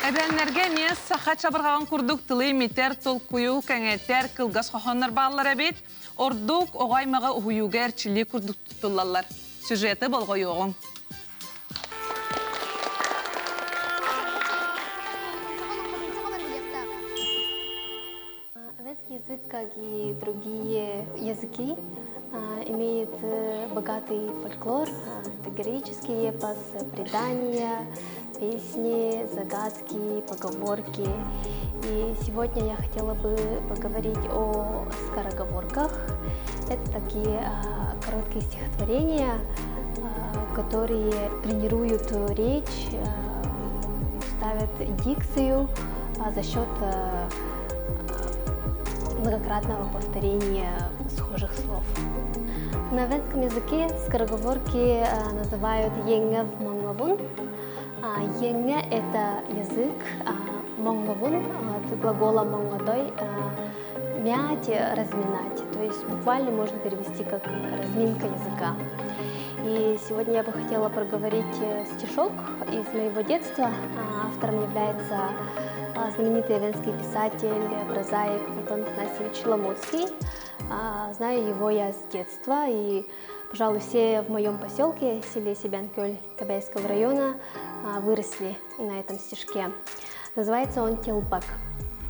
Эбенлерге мен саха чабыргаган курдук тылы метер толкую кеңетер кылгас хохоннар баллар бит. Ордук огаймага уюгер чили курдук тутуллалар. Сюжеты болгойоғын. Венский язык, как и другие языки, имеет богатый фольклор. Это героический эпос, предания, песни, загадки, поговорки. И сегодня я хотела бы поговорить о скороговорках. Это такие короткие стихотворения, которые тренируют речь, ставят дикцию за счет многократного повторения схожих слов. На венском языке скороговорки называют «енгев монгавун». «Енге» — это язык, «монгавун» от глагола «монгадой» — «мять», «разминать». То есть буквально можно перевести как «разминка языка». И сегодня я бы хотела проговорить стишок из моего детства. Автором является знаменитый венский писатель, прозаик Платон Афанасьевич Ломотский. Знаю его я с детства, и, пожалуй, все в моем поселке, селе Себянкёль Кабайского района, выросли на этом стишке. Называется он «Телбак».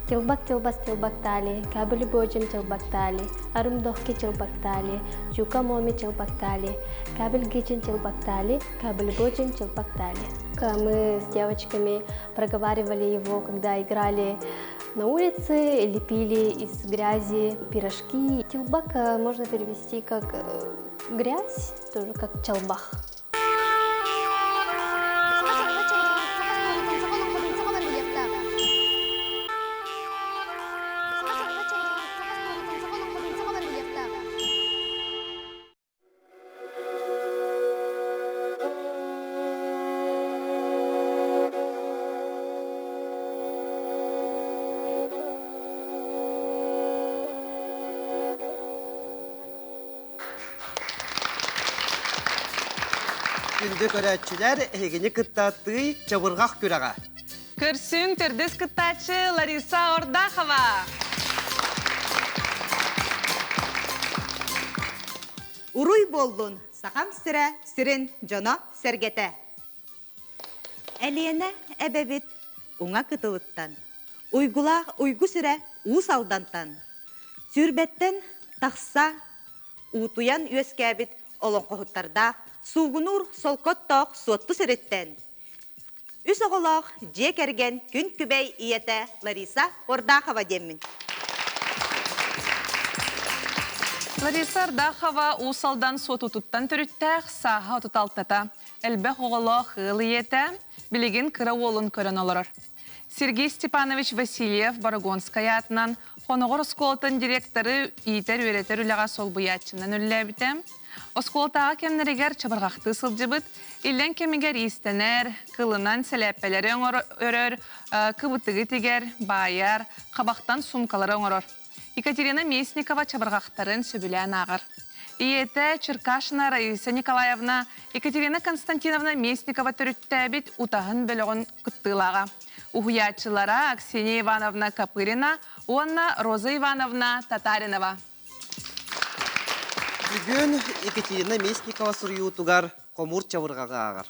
Телбак, телбас, телбактали, кабели боджем телбактали, арумдохки телбактали, чука моми телбактали, кабель гичен телбактали, кабели боджем телбактали. Мы с девочками проговаривали его, когда играли на улице, лепили из грязи пирожки. Телбак можно перевести как грязь, тоже как челбах. Күнді көрәтшілер әгені күттатый жабырғақ көраға. Көрсің түрдіс күттатшы Лариса Ордахова. Уруй болдun, сақам сірі, сірін жона сәргеті. Әлиені әбәбет оңа күтіліттан, ұйгулақ ұйгу сірі ұс алдантан. Сүрбеттен тақса, ұтуян өскәбет олон қоғыттарда, суғынур солқоттақ суатты сіреттен. Үс оғылақ жек әрген күн күбей иеті Лариса Ордахова демін. Лариса Ордахова усалдан суатутуттан түріттәқ саға отуталтата. Әлбәқ оғылақ ғыл иеті білеген кірі олын көрін олырыр. Сергей Степанович Васильев Барагонская атынан Хоногор осколтын директоры иетер өретер үліға сол бұятчынан үлләбітем. Осколтаға кемнерегер чабырғақты сылжыбыт, илен кемегер истенер, кылынан сәләппелері өрөр, кыбытығы тегер, байар, қабақтан сумкалары оңырыр. Екатерина Местникова чабырғақтарын сөбілән ағыр. Иеті Черкашина Раиса Николаевна, Екатерина Константиновна Местникова түріттәбіт ұтағын бөліғын күттілаға. Ухуятчылара Аксения Ивановна Капырина, Онна Роза Ивановна Татаринова. Бүгін Екатерина Местникова сұрыютығар қомур чабырғаға ағыр.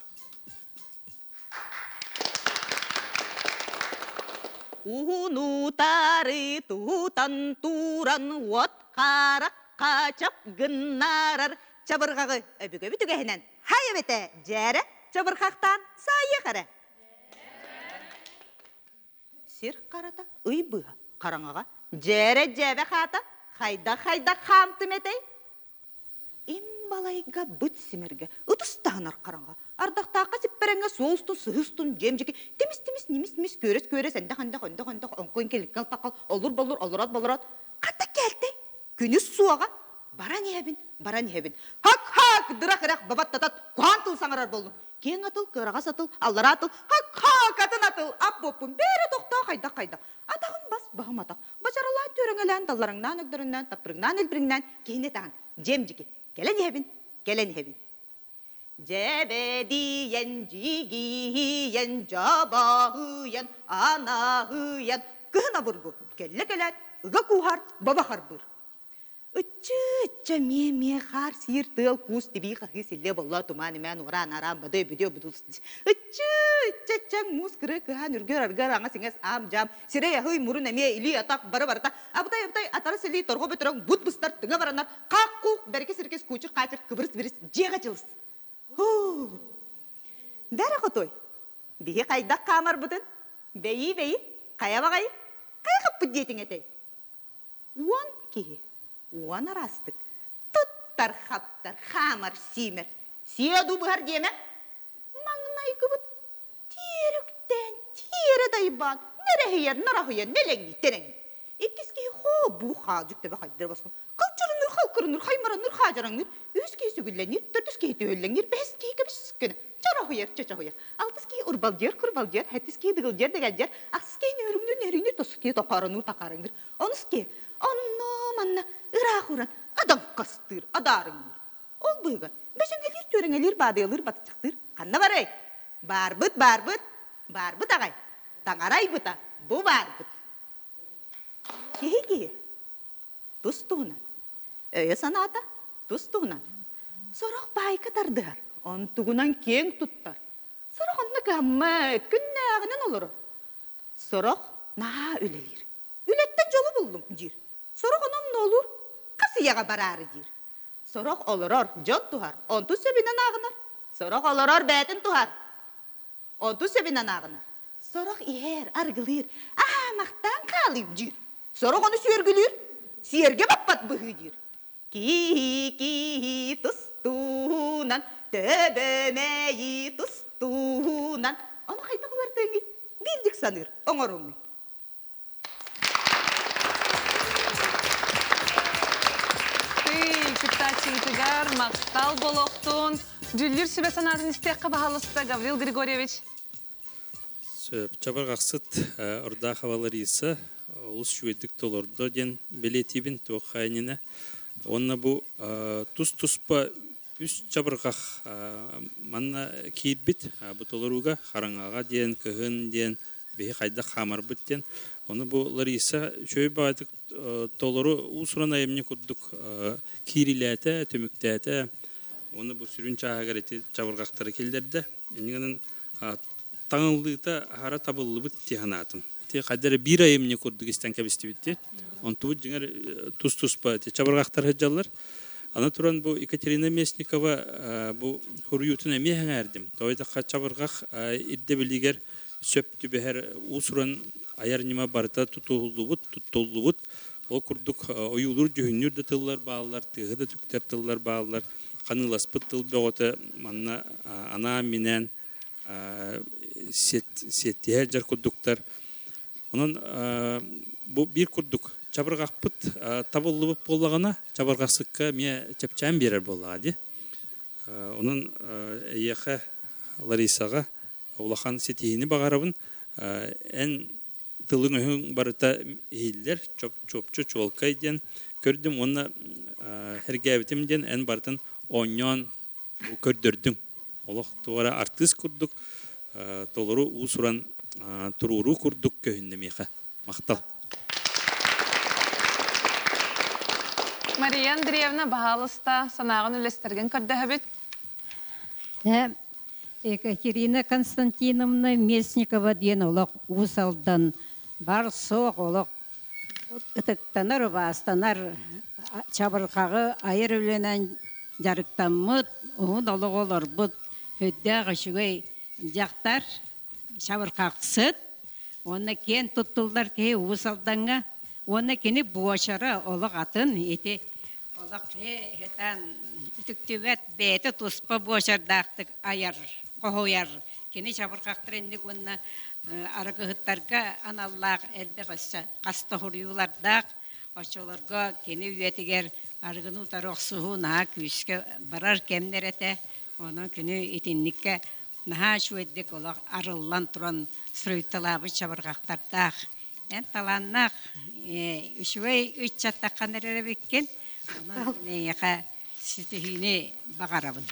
Унутары тутан туран от қарақ қачап гыннарар чабырғағы өбігі бүтігіхінен. Хай өбеті жәрі чабырғақтан сайы қары. Сер қарата ұйбыға қараңаға жәрі жәбі қата қайда қамты метей. балайга бұт сімерге, ұтыстағын арқаранға. Ардақтаққа сіпперенге соғыстың, сұғыстың, жемжеке, неміс, көрес, әндақ, оңқойын келіккен тақал, олыр, қата келді, күніс суаға, баран ебін. Хак, дырақ, бабаттатат, қуан тыл саңарар болдың. Кен атыл, қыраға сатыл, аллара атыл, хак, атын атыл, ап боппын, бәрі тоқта, қайда. Атағын бас, бағым атақ. Бачаралан төріңелен, далларыңнан, өкдіріңнен, таптырыңнан, елбіріңнен, кейіне тағын, жемжеке, келен ебін. Жебедиен, жигиен, жабағыен, анағыен, кына бұрғы, келі, ұға кухар, бабахар бұр. Үтчі, ме қар, сир, тыл, кус, тебей, қақи, селе, болла, туманы, мән, оран, арам, бадай, бұдылсын. Үтчі, мұз, кірі, кыған, үргер, аңа сеңес, ам, жам, сирей, ағый, мұрын, әме, илі, атақ, бары-барыта, абытай, атары селей, торғы бөтірің, бұт-бұстар, түңі баранар, қақ, қуқ, бәрекес-іркес, көчір, қачыр, кыбырыс-біріс, жеға жылыс. Дәрі құтой, бейі қайдақ қамар бұдын, бейі, қая-бағай, қайқып бұд дейтін әтей. Он кейі. Уан арастык. Туттар, хаптар, хамар, симер. Сиеду бұғар деме? Маңнай күбіт. Теріктен, тері дайбан. Нарахыяр, нелеңі, тереңі. Иккескей хо бұға жүктебе қайдыр басқын. Қалчырыныр, қалқырыныр, хаймараныр, хажараңыр. Өскей сүгілленер, түртіскей түйелленер, бәскей кәбіскіні. Чарахыяр. Алтыскей ұрбалдер, күрбалдер, әттіскей дығылдер, дегелдер. Ақсыскей нөріңдер, тосықей тақарыныр. Оныскей, манна, ырахуран, адам қастыр, адарыңыр. Ол бұйғар, бәжіңелер, төріңелер, бадылыр, батычықтыр. Қанна барай? Барбыт, ағай. Таңарай бұта, бұ барбыт. Кеге, тұстуынан. Өйе саната, тұстуынан. Сорақ байқы тардығар, он тұғынан кең тұттар. Сорақ онны қаммет, күнне ағынан олыры. Сорақ наға өлелер. Өлеттен жолы болдым, жир. Сорақ онын не olur? Қасыяға барары дир. Сорақ олырар, жон тұхар, онту сөбінен ағынар. Сорақ олырар, бәтін тұхар, онту сөбінен ағынар. Сорақ ер, арғылыр, мақтан қалым дир. Сорақ оны сүйергілер, сүйерге баппат бұғы дир. Ки тұстуынан, төбемейі тұстуынан. Оны қайта құлартыңы, білдік саныр, оңырыңы. Кытачингтыгар, мақтал болохтун. Жүллер сөбе санатын истеққа бағалысты, Гаврил Григорьевич. Чабар қақсыт орда хаваларысы, олыс шуедік толорды ден белетибін туақайнына. Онна бұ тұс-тұспа үс чабырғақ манна кейбіт, бұ толоруға қараңаға ден, кығын ден, бейі қайда қамар бұт ден. Оны бұл Лариса шөй бағытық толору ұсыран айымне күрдік кириләті, төміктәті. Оны бұл сүрін чағағар еті чабырғақтары келдерді. Енігінің таңылдыйта ара табылы бұт тиғанатым. Қайдары бір айымне күрдік істен кәбісті бітті. Онты бұд жыңар тұс-тұспа чабырғақтар ғаджалар. Ана тұран бұл Екатерина Местникова бұл хұрыютын әмейін әрдім. Тойдаққа чабырғақ ирде білігер сөпті бәхер ұсыран аярнима барта тұттолубут, ол күрдік ойулыр жүхіннер де тыллар бағалар, тығы да түктер тыллар бағалар, қаныласпыт тыл бәғоты манна ана менен сеттер жар күрдіктар. Онын бұл бір күрдік чабырғақпыт табылыбып болағына чабырғақсыққа ме чәпчән берер болаға. Онын әйеқі Ларисаға олақан сетейіні бағарабын ән тылың өң барыта ейлер, чопчу чолкай ден, көрдім, оны әргәбітім ден ән бартын оньон көрдірдің. Олық туара артыс күрдік, толыру ұсыран тұруру күрдік көхіндемейқа. Мақтал. Мария Андреевна бағалыста санағын үлестерген көрді әбет? Екатерина Константиновна Местникова ден олық ұсалдан бар соқ олық ұтықтанар бастанар чабырқағы айыр өленен жарықтамыд, оғын олық олар бұд өдді ғышығай жақтар чабырқақсыд, оны кен тұттылдар кей ұсалданға, оны кені буашара олық атын еті Олақ хетан үтіктүгет бәті тұспа бошардақтық аяр, қоғояр. Кені чабырқақтыр әндік онына арығыттарға аналлақ әлбек өссі қасты ғұрыюлардақ, Очолорго кені үйетігер арғыны ұтароқ сұғу наға күйіске барар кемдер әті, оны күні итіннікке наға шуеддік олақ арылан тұран сұрыйтылабы чабырқақтардақ. Ән таланнақ үшуей үш чаттаққан әрі беккен, оны неяқа сетігіне бағарабын.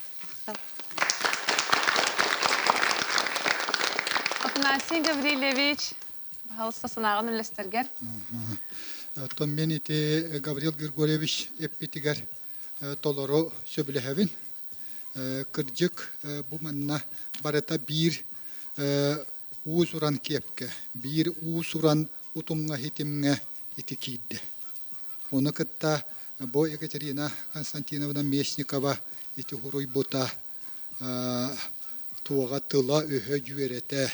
Афанасий Гаврилевич, бағалыста сынағын үлестергер. Тон мен ите Гаврил Григорьевич эппитигер толоро сөбілехевин. Кырджык bu manna barata bir uğusuran kepke, bir uğusuran utumga hitimge itikidde. Onu kıtta bu Ekaterina Konstantinovna Mesnikova iti huruy bota tuğağa tıla öhö güverete,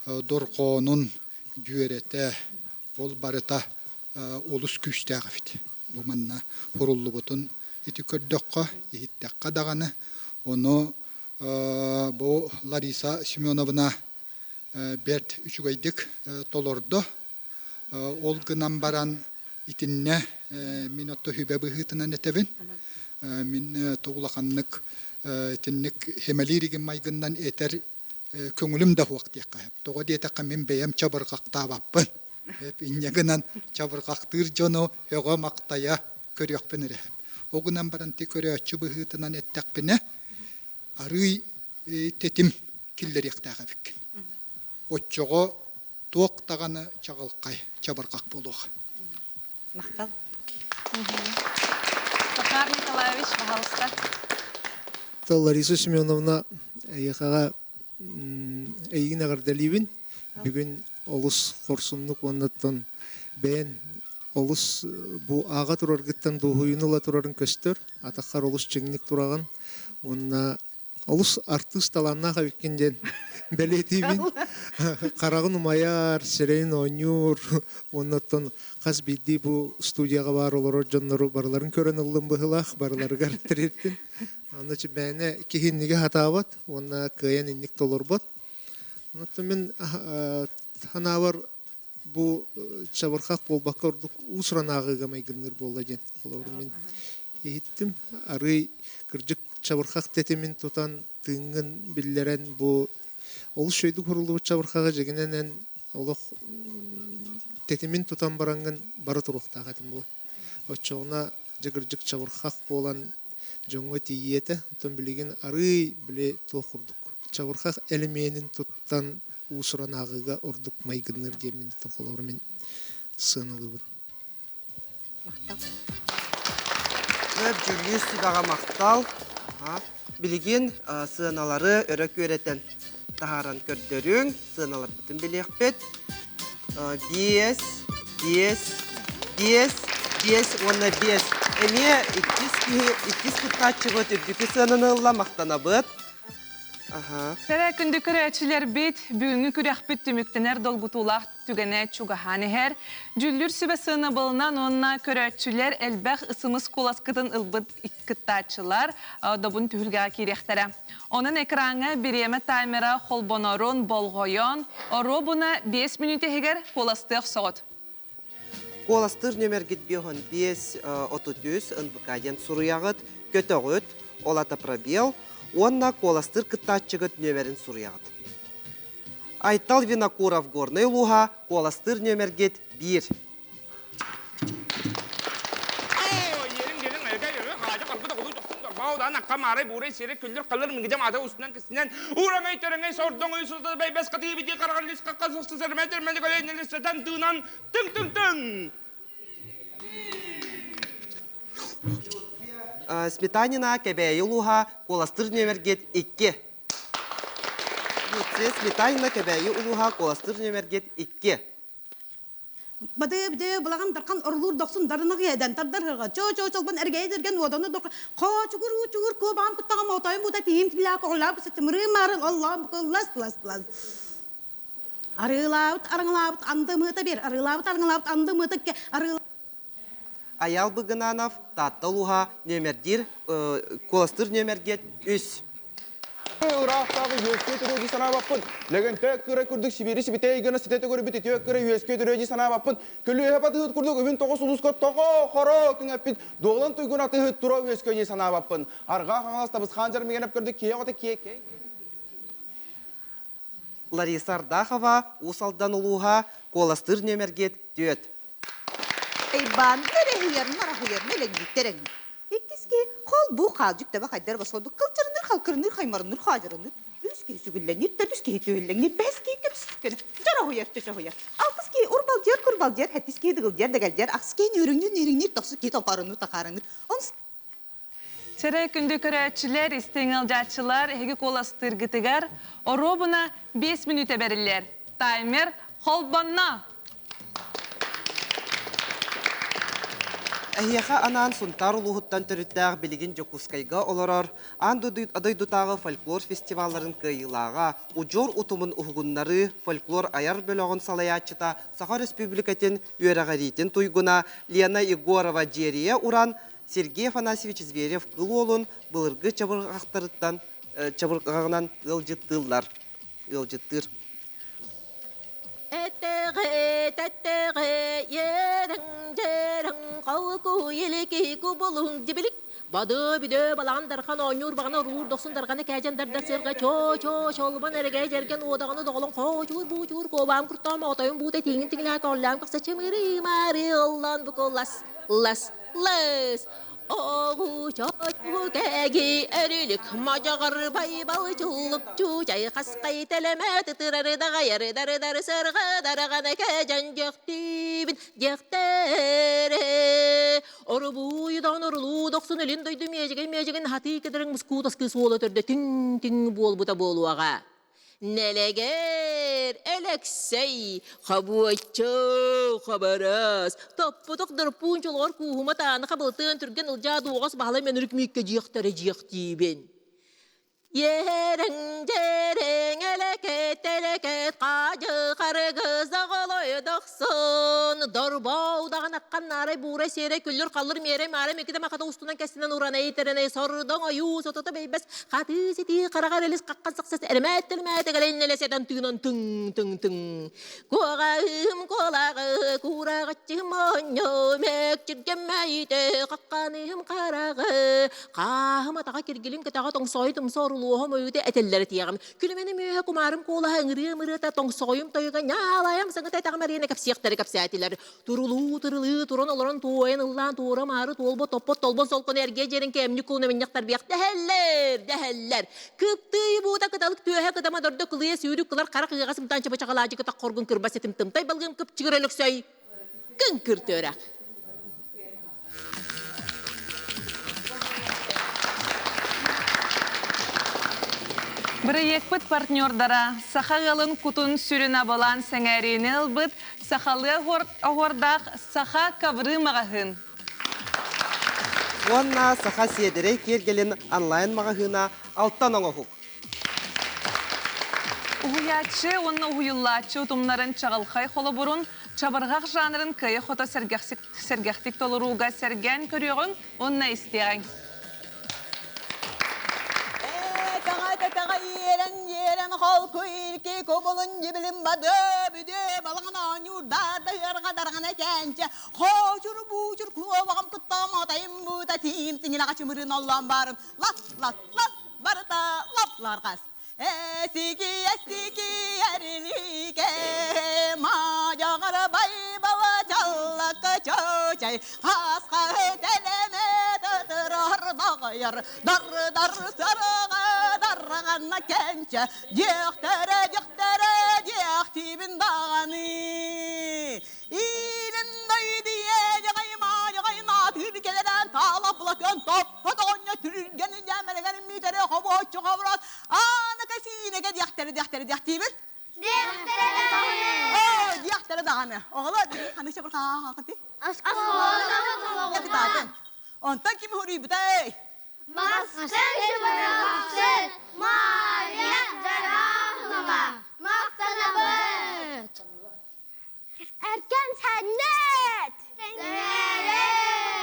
dorqonun güverete, ol barata olus küçtəğifdi. Bu manna hurullu butun iti köddöqqa, ihitteqqa dağını. Onu bu Larisa Semyonovna bert üçügaydık tolordu. Ol gınan baran itinne minotto hübe bıhıtınan etevin. Min toğulaqanlık itinnik hemelirigin maygından eter köngülüm de huaqtiyaqqa. Toğa diyetaqqa min beyem çabırqaqta bappın. Hep inyeğinden çabırqaqtır jono heğa maqtaya körüyaqpınır hep. O gınan baran te körüyaqçı bıhıtınan etteqpine arıy tetim killer yaqtağa fikkin. Otçoğu toq tağanı çağılqay çabırqaq boluğa. Мақтал. Захар Николаевич, пожалуйста. Лариса Семеновна яқаға әйгін ағырдалибін. Бүгін олыс қорсынлық оннаттан бәйін олыс бұ аға тұрарғыттан дұғыйыныла тұрарын көстер. Атаққар олыс жеңнік тұраған. Онна олыс артыс таланна қавиккенден бәлетейбін. Қарағын ұмаяр, сәрейін ойнюр. Оннаттан қаз білді бұ студияға бар олар жонлары барларын көрін ұлым бұғылақ, барлары ғарттыреттін. Онна че бәйіне кехінніге хатават, онна күйен иннік толыр бат. Оннаттан мен ханавар бұ чабырқақ болбаққа ұрдық ұсыран ағыға майгыныр болды ден. Олар мен еттім. Ары кіржік чабырқақ тетемін тұтан тыңын білдерен бұ олыс шөйді құрылды бұ чабырқаға жегінен олық тетемін тұтан бараңын бары тұруқта қатым бұл. Отчауына жығыржық чабырқақ болан жоңға тиеті, ұтын білеген ары біле тұқ ұрдық. Чабырқақ әліменін тұттан ұсыран ағыға ұрдық майгыныр демін тұтан қолауырымен сынылы бұд. Өп жүрлес сыдаға мақтал. Білген сыналары өрі көретін тағаран көрдерің. Сыналар бұтын білек бет. 5, 5, 5, 5, оны 5. Әме 2 күтқа чығыт үрдікі сынынылла мақтана бұд. Кәрі күнді көрәтшілер бет, бүгінгі көрәқ бет түміктенер долгутулақ түгіне чуғаханы әр. Жүллүр сүбі сыны болынан онына көрәтшілер әлбәқ ысымыз қоласкытын ұлбыд күттачылар добын түхілға керектері. Оның экранға біреме таймера холбонорон болғойон, оро бұна 5 минуты егер қоластық соғыт. Қоластыр нөмергет беғын 5-33 ұнбықайын сұруяғыт, көтіғыт, олата пробел, онна қоластыр кыттачығыт нөмерін сұруяғыт. Айтал Винокуров горный луға, қоластыр нөмергет 1. Bağdan akamarı buraya seri küllür kalır mı gidem ada üstünden kısından uğramay törengay sordun uysuzda bey bes katıyı biti karakallis kakasıstı sermeter medik aleyhine listeden tığınan tın tın tın. Сметанина кәбәйі луға, қоластыр нөмергет 2. Сметанина кәбәйі луға, қоластыр нөмергет 2. Бады бұлаған дарқан ұрлыр доқсын дарынығы еден тардарыға. Чо-чо-чолбан әргей дерген оданы доқы. Қа-чугыр көбағын күттаған маутайын бұта тейін тіліяқ оғылап сетімірі марын Аллам бұқылас. Арылауыт, арыңылауыт, анды мұты бер. Арылауыт, арыңылауыт, анды мұты ке. Аял Быгынанов, Татталуха, нөмердир, коластыр нөмергет үс. Урақтағы өске түрөжі санабаппын. Легенте күрі күрдік Сибири сібітей гына сітеті көрі біті тек күрі өске түрөжі санабаппын. Күлі әпаты ғыт күрдік өбін тоғы сұлысқа тоғы қоро күн әппін. Доғылын тұйгын аты ғыт тұру өске жей санабаппын. Арға қаңаласта біз қанжар меген әп көрдік кие ғыты кие. Лариса Ардахова, Усалдан Улуға, коластыр нөмергет төт. Эйбан, терехиерін, арахиерін, әлеңгеттерің. Иккеске қол бұ қалжық таба қайдар басылды. Қылчырыныр, қалқырыныр, қаймарыныр, қажырыныр. Үске сүгілленер, үске түйелленер, бәске кепсізкені. Жара хойар, төсі хойар. Алтыске урбалдер, күрбалдер, әттіске дығылдер, дәгәлдер, ақске нөріңнер, тақсы кет алпарыныр, тақарыныр. Тері күнді көрәтшілер, істеңілдатшылар, әгі коластыр гітігер, оробына 5 минут әбәрілер. Таймер, холбанна! Әйеға анан сұнтар ұлығыттан түріттәғ білігін жокускайға оларар, адайдутағы фольклор фестиваларын кайылаға, ұжор ұтымын ұғыннары фольклор аяр бөліғын салаячыта Саха Республикатын үйерағаритін туйгуна Лена Егорова Джерия уран Сергей Афанасьевич Зверев кыл олын бұлырғы чабырғағынан ылжыттылар. Әттіғі, ерің, жерің, қауқу, елекі, күбілің, дебілік. Бады бүді балағандархан ойнур бағана ұрур доқсындарғаны кәжендарда сырға чо-чо-чолбан әріге жерген одағаны доғылың қочур, бұчур, көбам күрттама отайын бұдай теңін теңілі қоллам қақса чымыры, мары, ұллан бұқы лас. Оғу чочу кәге әрілік мажағыр байбал жылық чучай қасқай тәлемәті тұрарыдаға ярыдары сырға дарағаны кәжен жектейбін жектері. Оры бұйдан ұрлу доқсын өлін дойды межеген хаты кедірің мұскутас кіс олы түрді тің бол бұта болуаға. Нелегер, элексей, хабуаччо, хабарас, топпутық дұрпунчылғыр кухуматаны қабылтын түрген ұлжады оғас бағалай мен үркмекке жиқтары жиқтейбен. Ерің, жерің, әлекет, қажы, қарығыз ағылой дұқсын. Дұрбаудағын аққан нарай бұра сере күлір қалыр мере мәре мекеде мақата ұстынан кәсінен ұрана етеріне сордың айу сотыты бейбәс. Қаты сети қарағар әліс қаққан сақсас әрмәттілмәті ғалайын әлесетен түйінен түң. Көғағым қолағы құрағатчым ойно мәк жүрген мәйді қаққаным қарағы. Қағым атаға кергелім кетаға тоңсойдым сорулуғым өйде әтелері тияғым. Күлімені мүйе құмарым қолаға ыңыры-мырыта тоңсойым тойға нялайым сыңғытай тағым әріне кәпсияқтары кәпсиятелер. Турулу, турын оларын туайын ұллан туыры мары толбо топпот толбон солқын әрге жерін кәмні күліні міняқтар бияқ. Дәхәлләр. Күпті бұта қыталық түйе қытама дұрды қылыя сүйрік қылар қара қиғасым танчы бачағалажы қыта қорғын кірбас етім тымтай балғым күп чығырылық сөй. Күн күртөрақ. Бірі екпіт партнердара сақағылын күтін сүрін абалан сәңәрені ұлбыт сақалы оғырдақ сақа кавры мағағын. Онна саха седере кергелен онлайн мағағына алттан оңығық. Уғыячы, онна уғыйлачы ұтымларын чағылқай қолы бұрын чабырғақ жанрын күйі қота сәргәқтік толыруға сәрген көріғын онна істеғін. Ерен қол көйлке көбілін ебілім бады бүде балығына нюрдарды ырғадарған әкенче қочыр бұчыр көбағым күттам атайым бұта тиім тіңілаға чымырын аллан барын лап барыта лаплар қас әсіки әріліке мажағыр байбала чаллақы чөчай қасқа тәлеме тұтырар дағайыр дар сырыға дарғанна кәнче дектері дектибін дағаны илін дойды еғайма түркелерін талап бұлақын топпы тоғыны түргені жәмелеген мүйдері қобочы қобырат аны кәсінеге дектибін дектері дағаны оғылы қанықша бір қақыты онтан кім хұрый бұтай Мақсың шыбырақсың, Мария жарағыма, мақтана бұд. Әркен сәнет! Сәнет!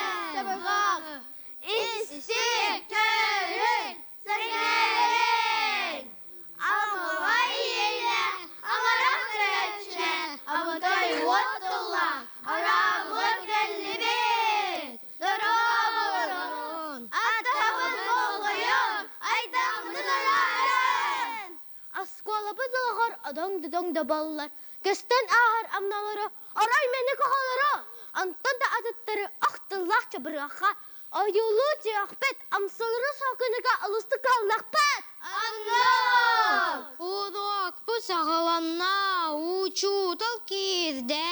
adong da ballar. Kestan ahar amnaları, aray meni kahaları. Antan da adıtları aktıllah çabıraka. Ayolu cihpet amsaları sakınıga alısты kallakpet. Allah! Udok bu sağalanna uçu tal kirde.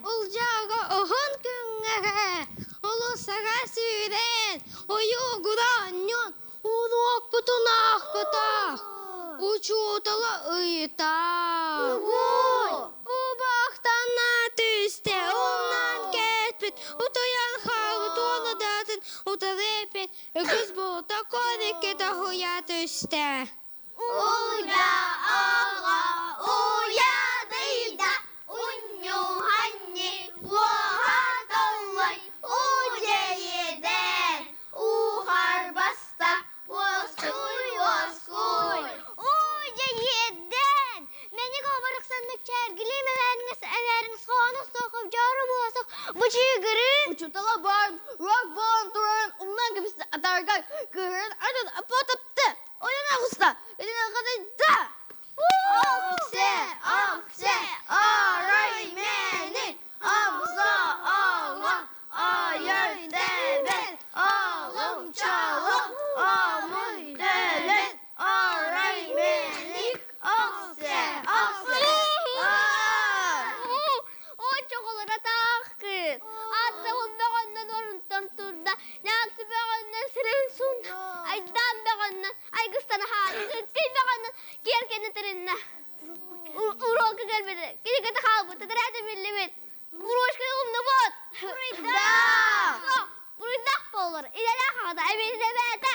Ulcaga ohun küngege. Ulu saga süren. Oyu gudanyon. Udok bu tunak kutak. Uçu tala ıyta. Ubaktana tüste. Ondan ketpet. Utoyan havu tuğla datın. Utarepet. Öküz bu da kodike da huya tüste. Uya ağa, uya dıyda. Unyu hanni, uha dallay. Ujeyeden, uhar basta. Vaskuy. Ujeyeden. Meni kabarıksan mekçergili meveriniz, everiniz kanus sokup jarım olasık. Bıçıyı gırın. Uçutala bar, rock ball duran, umman gibisi atargay. Gırın, arada apatıptı. Oyana usta. Edine kadar da. Akse, aray meni. Amza ağla, ayar deben. Ağlım çalım, amıy delen. Aray meni. Akse. O çokolara tak kız. Atta ondan orundan turda. Ne aktı beğenden siren sun. Aydan beğenden. Ay kıstana hali. Kıy beğenden. Gerkenin terinne. Uroka gelmedi. Gidi kata kalbı. Tadaraydı billimit. Uroşka yolumda bot. Buruydak. Buruydak bolur. İlala havada. Emeni de bete.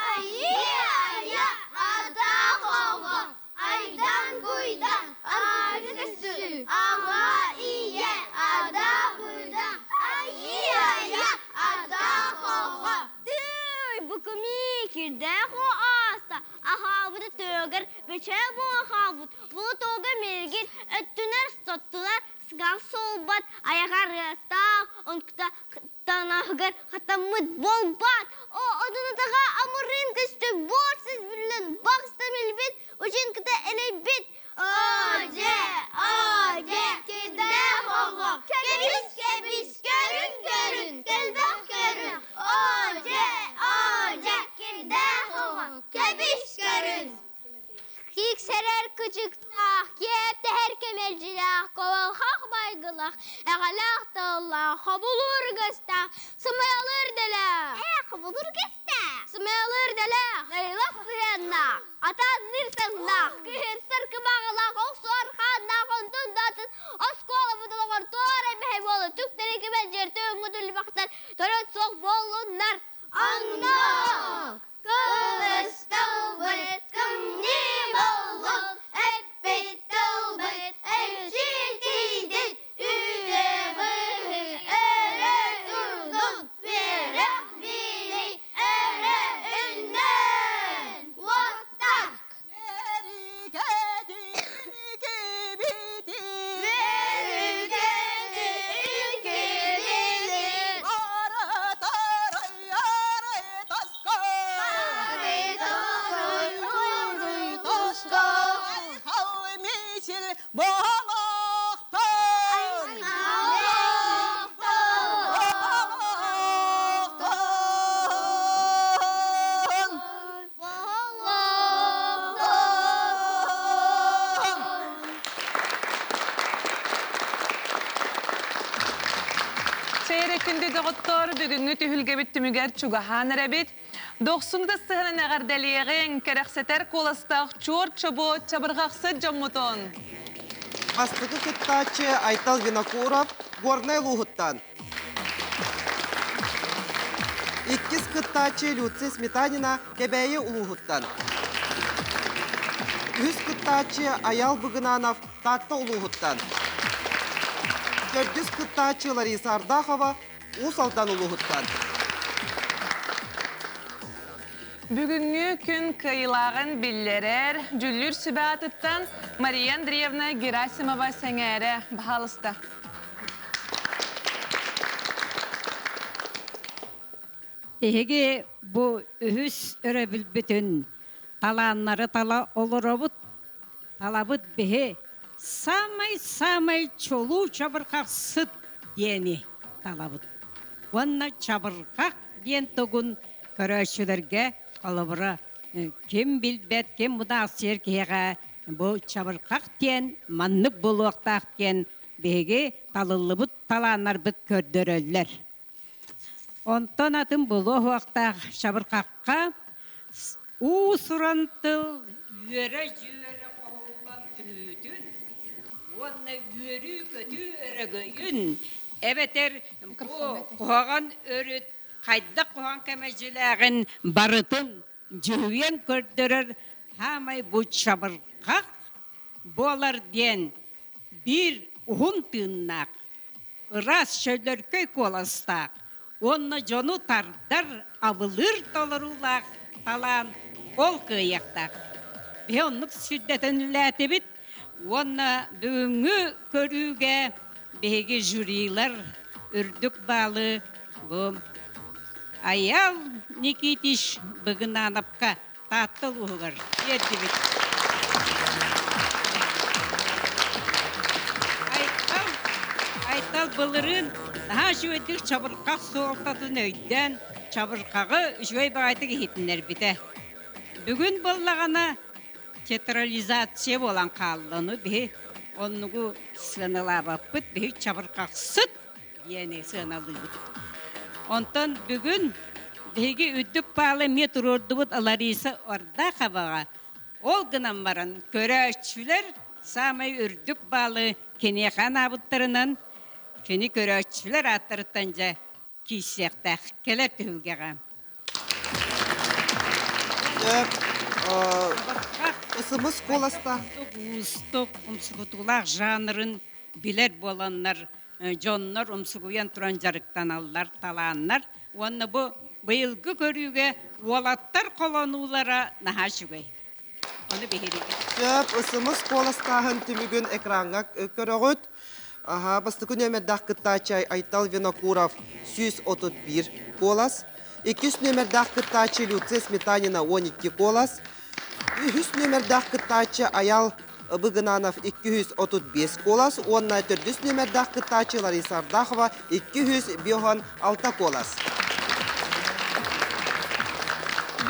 Ayya. Ada kova. Aydan kuydan. Ağacı kestü. Ama iye. Ada kuydan. Ayya. Ada kova. Bu komik kirde ko asa. Ahavıda töger. Beçe bu ahavıd. Bu töger mergit. Öttüner sattılar. Sıgan soğubat. Ayağa rıstağ. Onkta tanahgar. Hatamıd bombat. O adını tağa amırın kıstı. Borsiz bilen. Baksta milbit. Ucun kıta elebit. Oce. Kirde kova. Kebis. Görün. Gelbek görün. Oce. Kirde kova. Kebis görün. Kikserer kıcıktak, yepte her kemelcilik, koval hak baygılak, eğalak dağılak, habulur gıstak, sımayalır delak. Habulur gıstak. Sımayalır delak, leylak kıyannak, atan nirsannak, kıhın sırkı bağılak, oksor kannak, ontun datın, oskola budulakor, tuğra mehebolu, tükteri kemelcer, tüğün müdürlü baktar, töröt sok bolunlar. Annak! Kılıçtılbıt, kımni bolun, ekbet tılbıt, ekşitidin, üye bıhı, ere durdun, vere bili, ere ünnen, vattak. Veri gedi, ülke bilir, ara taray, ara taskar. Seyrekinde doktor dügünü tühülge bittümüger çugahan rebit. 90'da sıhının ağardaliğin kerekseter kolastağ çor çabo çabırgaqsı jammuton. Астығы кыттачы Айтал Винокуров, Горный Лугуттан. Иккис кыттачы Люци Сметанина, Кебейі Улугуттан. Үз кыттачы Аял Бұгынанов, Татты Улугуттан. Төрдүз кыттачы Лариса Ардахова, Усалдан Улугуттан. Бүгүнгү күн кыйлагын биллерер, жүллүр сүбәтыттан Мария Андреевна Герасимова сәңәре бахалыста. Эһиги бу үһүс өрөбүл бүтүн таланнары тала олоробут, талабыт бе, самай чолу чабырқақ сыт дені талабыт. Онна чабырқақ ден тұғын көрәшілерге алыбыра кем білбет, кем мұда асер кеға бұл чабырқақ ден, маннық бұл оқтақ ден беге талылыбыт таланар бұт көрдірілер. Онтон атын бұл оқтақ чабырқаққа усырантыл үйері қолынан түтін, онна үйері көті өрігейін. Әбетер қоған өріт, қайда қоған кәмәжіләғін барытын жүген көрдірір, хамай бұл чабырқақ болар ден бір ұғын тыңнақ, ұрас шөлер көй қоластақ, онны жону тардар абылыр толырулақ талан ол күйектақ. Беонлық сүрдетін үләті біт, онны бүгінгі көріге беге журилар үрдік балы бұл аял Никитиш бүгін анапқа таттыл ұғыр. Ерді біт. Айтал бұлырын daha жөйдік чабырқақ соғылтатын өйден чабырқағы жөй бағайтығы хетінер біті. Бүгін болағана театрализация болан қалыны бе, онығы сынылабап бұд, бе чабырқақ сұт ені сыналы бұд. Онтан бүгін беге үддік балы метр орды бұд Лариса орда қабаға. Ол ғынан баран көрәшілер самай үрдік балы кенеқан абыттарынан кені көрәшілер аттырыттан жа кейсектақ келер түхілгеға. Ысымыз қоласта. Ұстық, ұмсығытулақ жанырын білер боланлар, жонлар ұмсығуян тұран жарықтан алылар, таланлар. Оны бұйылғы көріге олаттар қоланулара наға жүгей. Оны бейіріге. Сөп, ысымыз қоластағын түмігін экранға көріғыт. Бастықы нөмірдақ кыттачай Айтал Винокуров 131 қолас. 200 нөмірдақ кыттачай Люция Сметанина 12 қолас. 100 нөмірдақ кыттачай Аял Быгынанов 235 қолас. 14 нөмірдақ кыттачай Лариса Ардахова 206 қолас.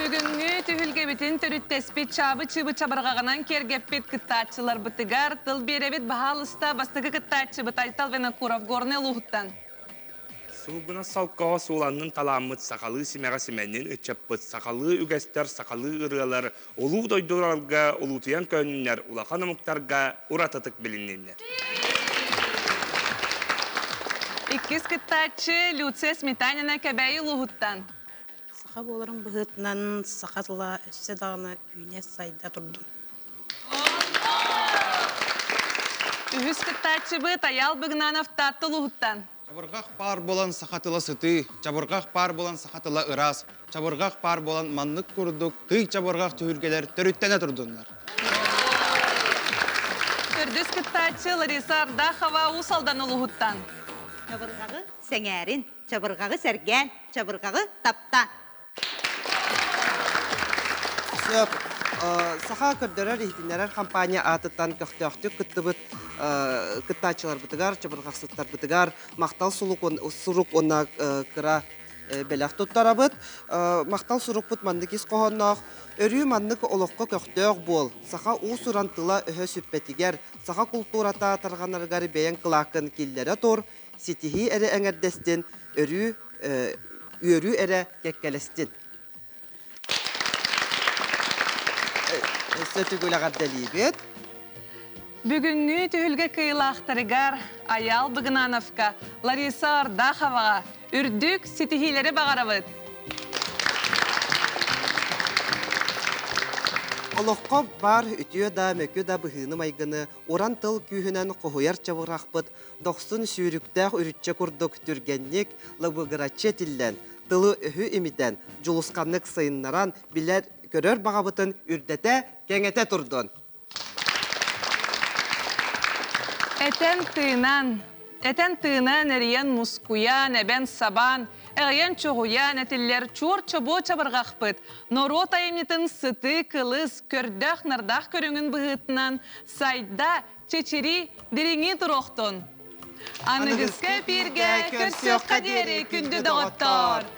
Бүгінгі түхілге бітін түріттеспет чабы-чыбы чабырғағынан кергеппет кыттачылар бұтыгар, тыл беребет бағалыста бастығы кыттачы бұт Айтал Винокуров горны лұғыттан. Сугуна салқаға суыланның таламыт сақалы семеға семеннен үтчеппіт, сақалы үгестер, сақалы ұрылар, олу дойдыралға, олутуян көнінер, улақан ұмықтарға ұратытық біліннендер. Иккіз кыттачы Люция Сметанина кәбәйі лұғыттан. Сақа боларым бұғытынан сақатыла өссе дағына үйне сайда тұрдым. Үхіз кыттачы бұт Аял Быгынанов татты лұғыттан. Чабырғақ пар болан сақатыла сүті, чабырғақ пар болан сақатыла ырас, чабырғақ пар болан маннық күрдік, тый чабырғақ түйіргелер түріттене тұрдыңдар. Түрдіс кыттачы Лариса Ардахова ұсалдан ұлығыттан. Чабырғағы сәңәрін, чабырғағы сәрген, чабырғағы таптан. Сөп, саха көрдірер ихтинерер компания атыттан көқтөқтік күттібіт кыттачылар бұтыгар, чабырғақсыттар бұтыгар, мақтал сұруқ онна кыра бәләқ тұттарабыт. Мақтал сұруқ бұт мандыкис қоғаннақ, өрі мандық олыққа көқтөқ бол. Саха ұсырантыла өхі сүппетігер, саха культурата тарғанарғары бәйін қылақын келлері тұр, сетихи әрі әңердестен, өрі әрі кәккәлестен. Сөтігіліғар дәлейбет. Бүгінгі түхілге кыйлақтарыгар Аял Быгынановка, Лариса Ардаховаға үрдік сетихилері бағарабыд. Олыққа бар үтіе да мөкі да бұхыны майгыны, оран тыл күйінен қоғыяр чабырақпыд, 90 сүйріктәқ үрітче күрдік түргеннік лабығыраче тиллен, тылы үхі имитен, жұлысқанлық сайыннаран білер көрөр бағабытын үрдете кеңете тұрдын. Әтен тыынан Этен тыынан эриен мускуян, эбен сабан, эғайен чоғуян этиллер чур чобо чабырғақпыт. Норот айымнетін сыты, кылыс, көрдақ, нардақ көріңін бұғытынан сайда чечери дереңі тұроқтын. Анығызға бірге көрсөк қадері күнді доғыттар.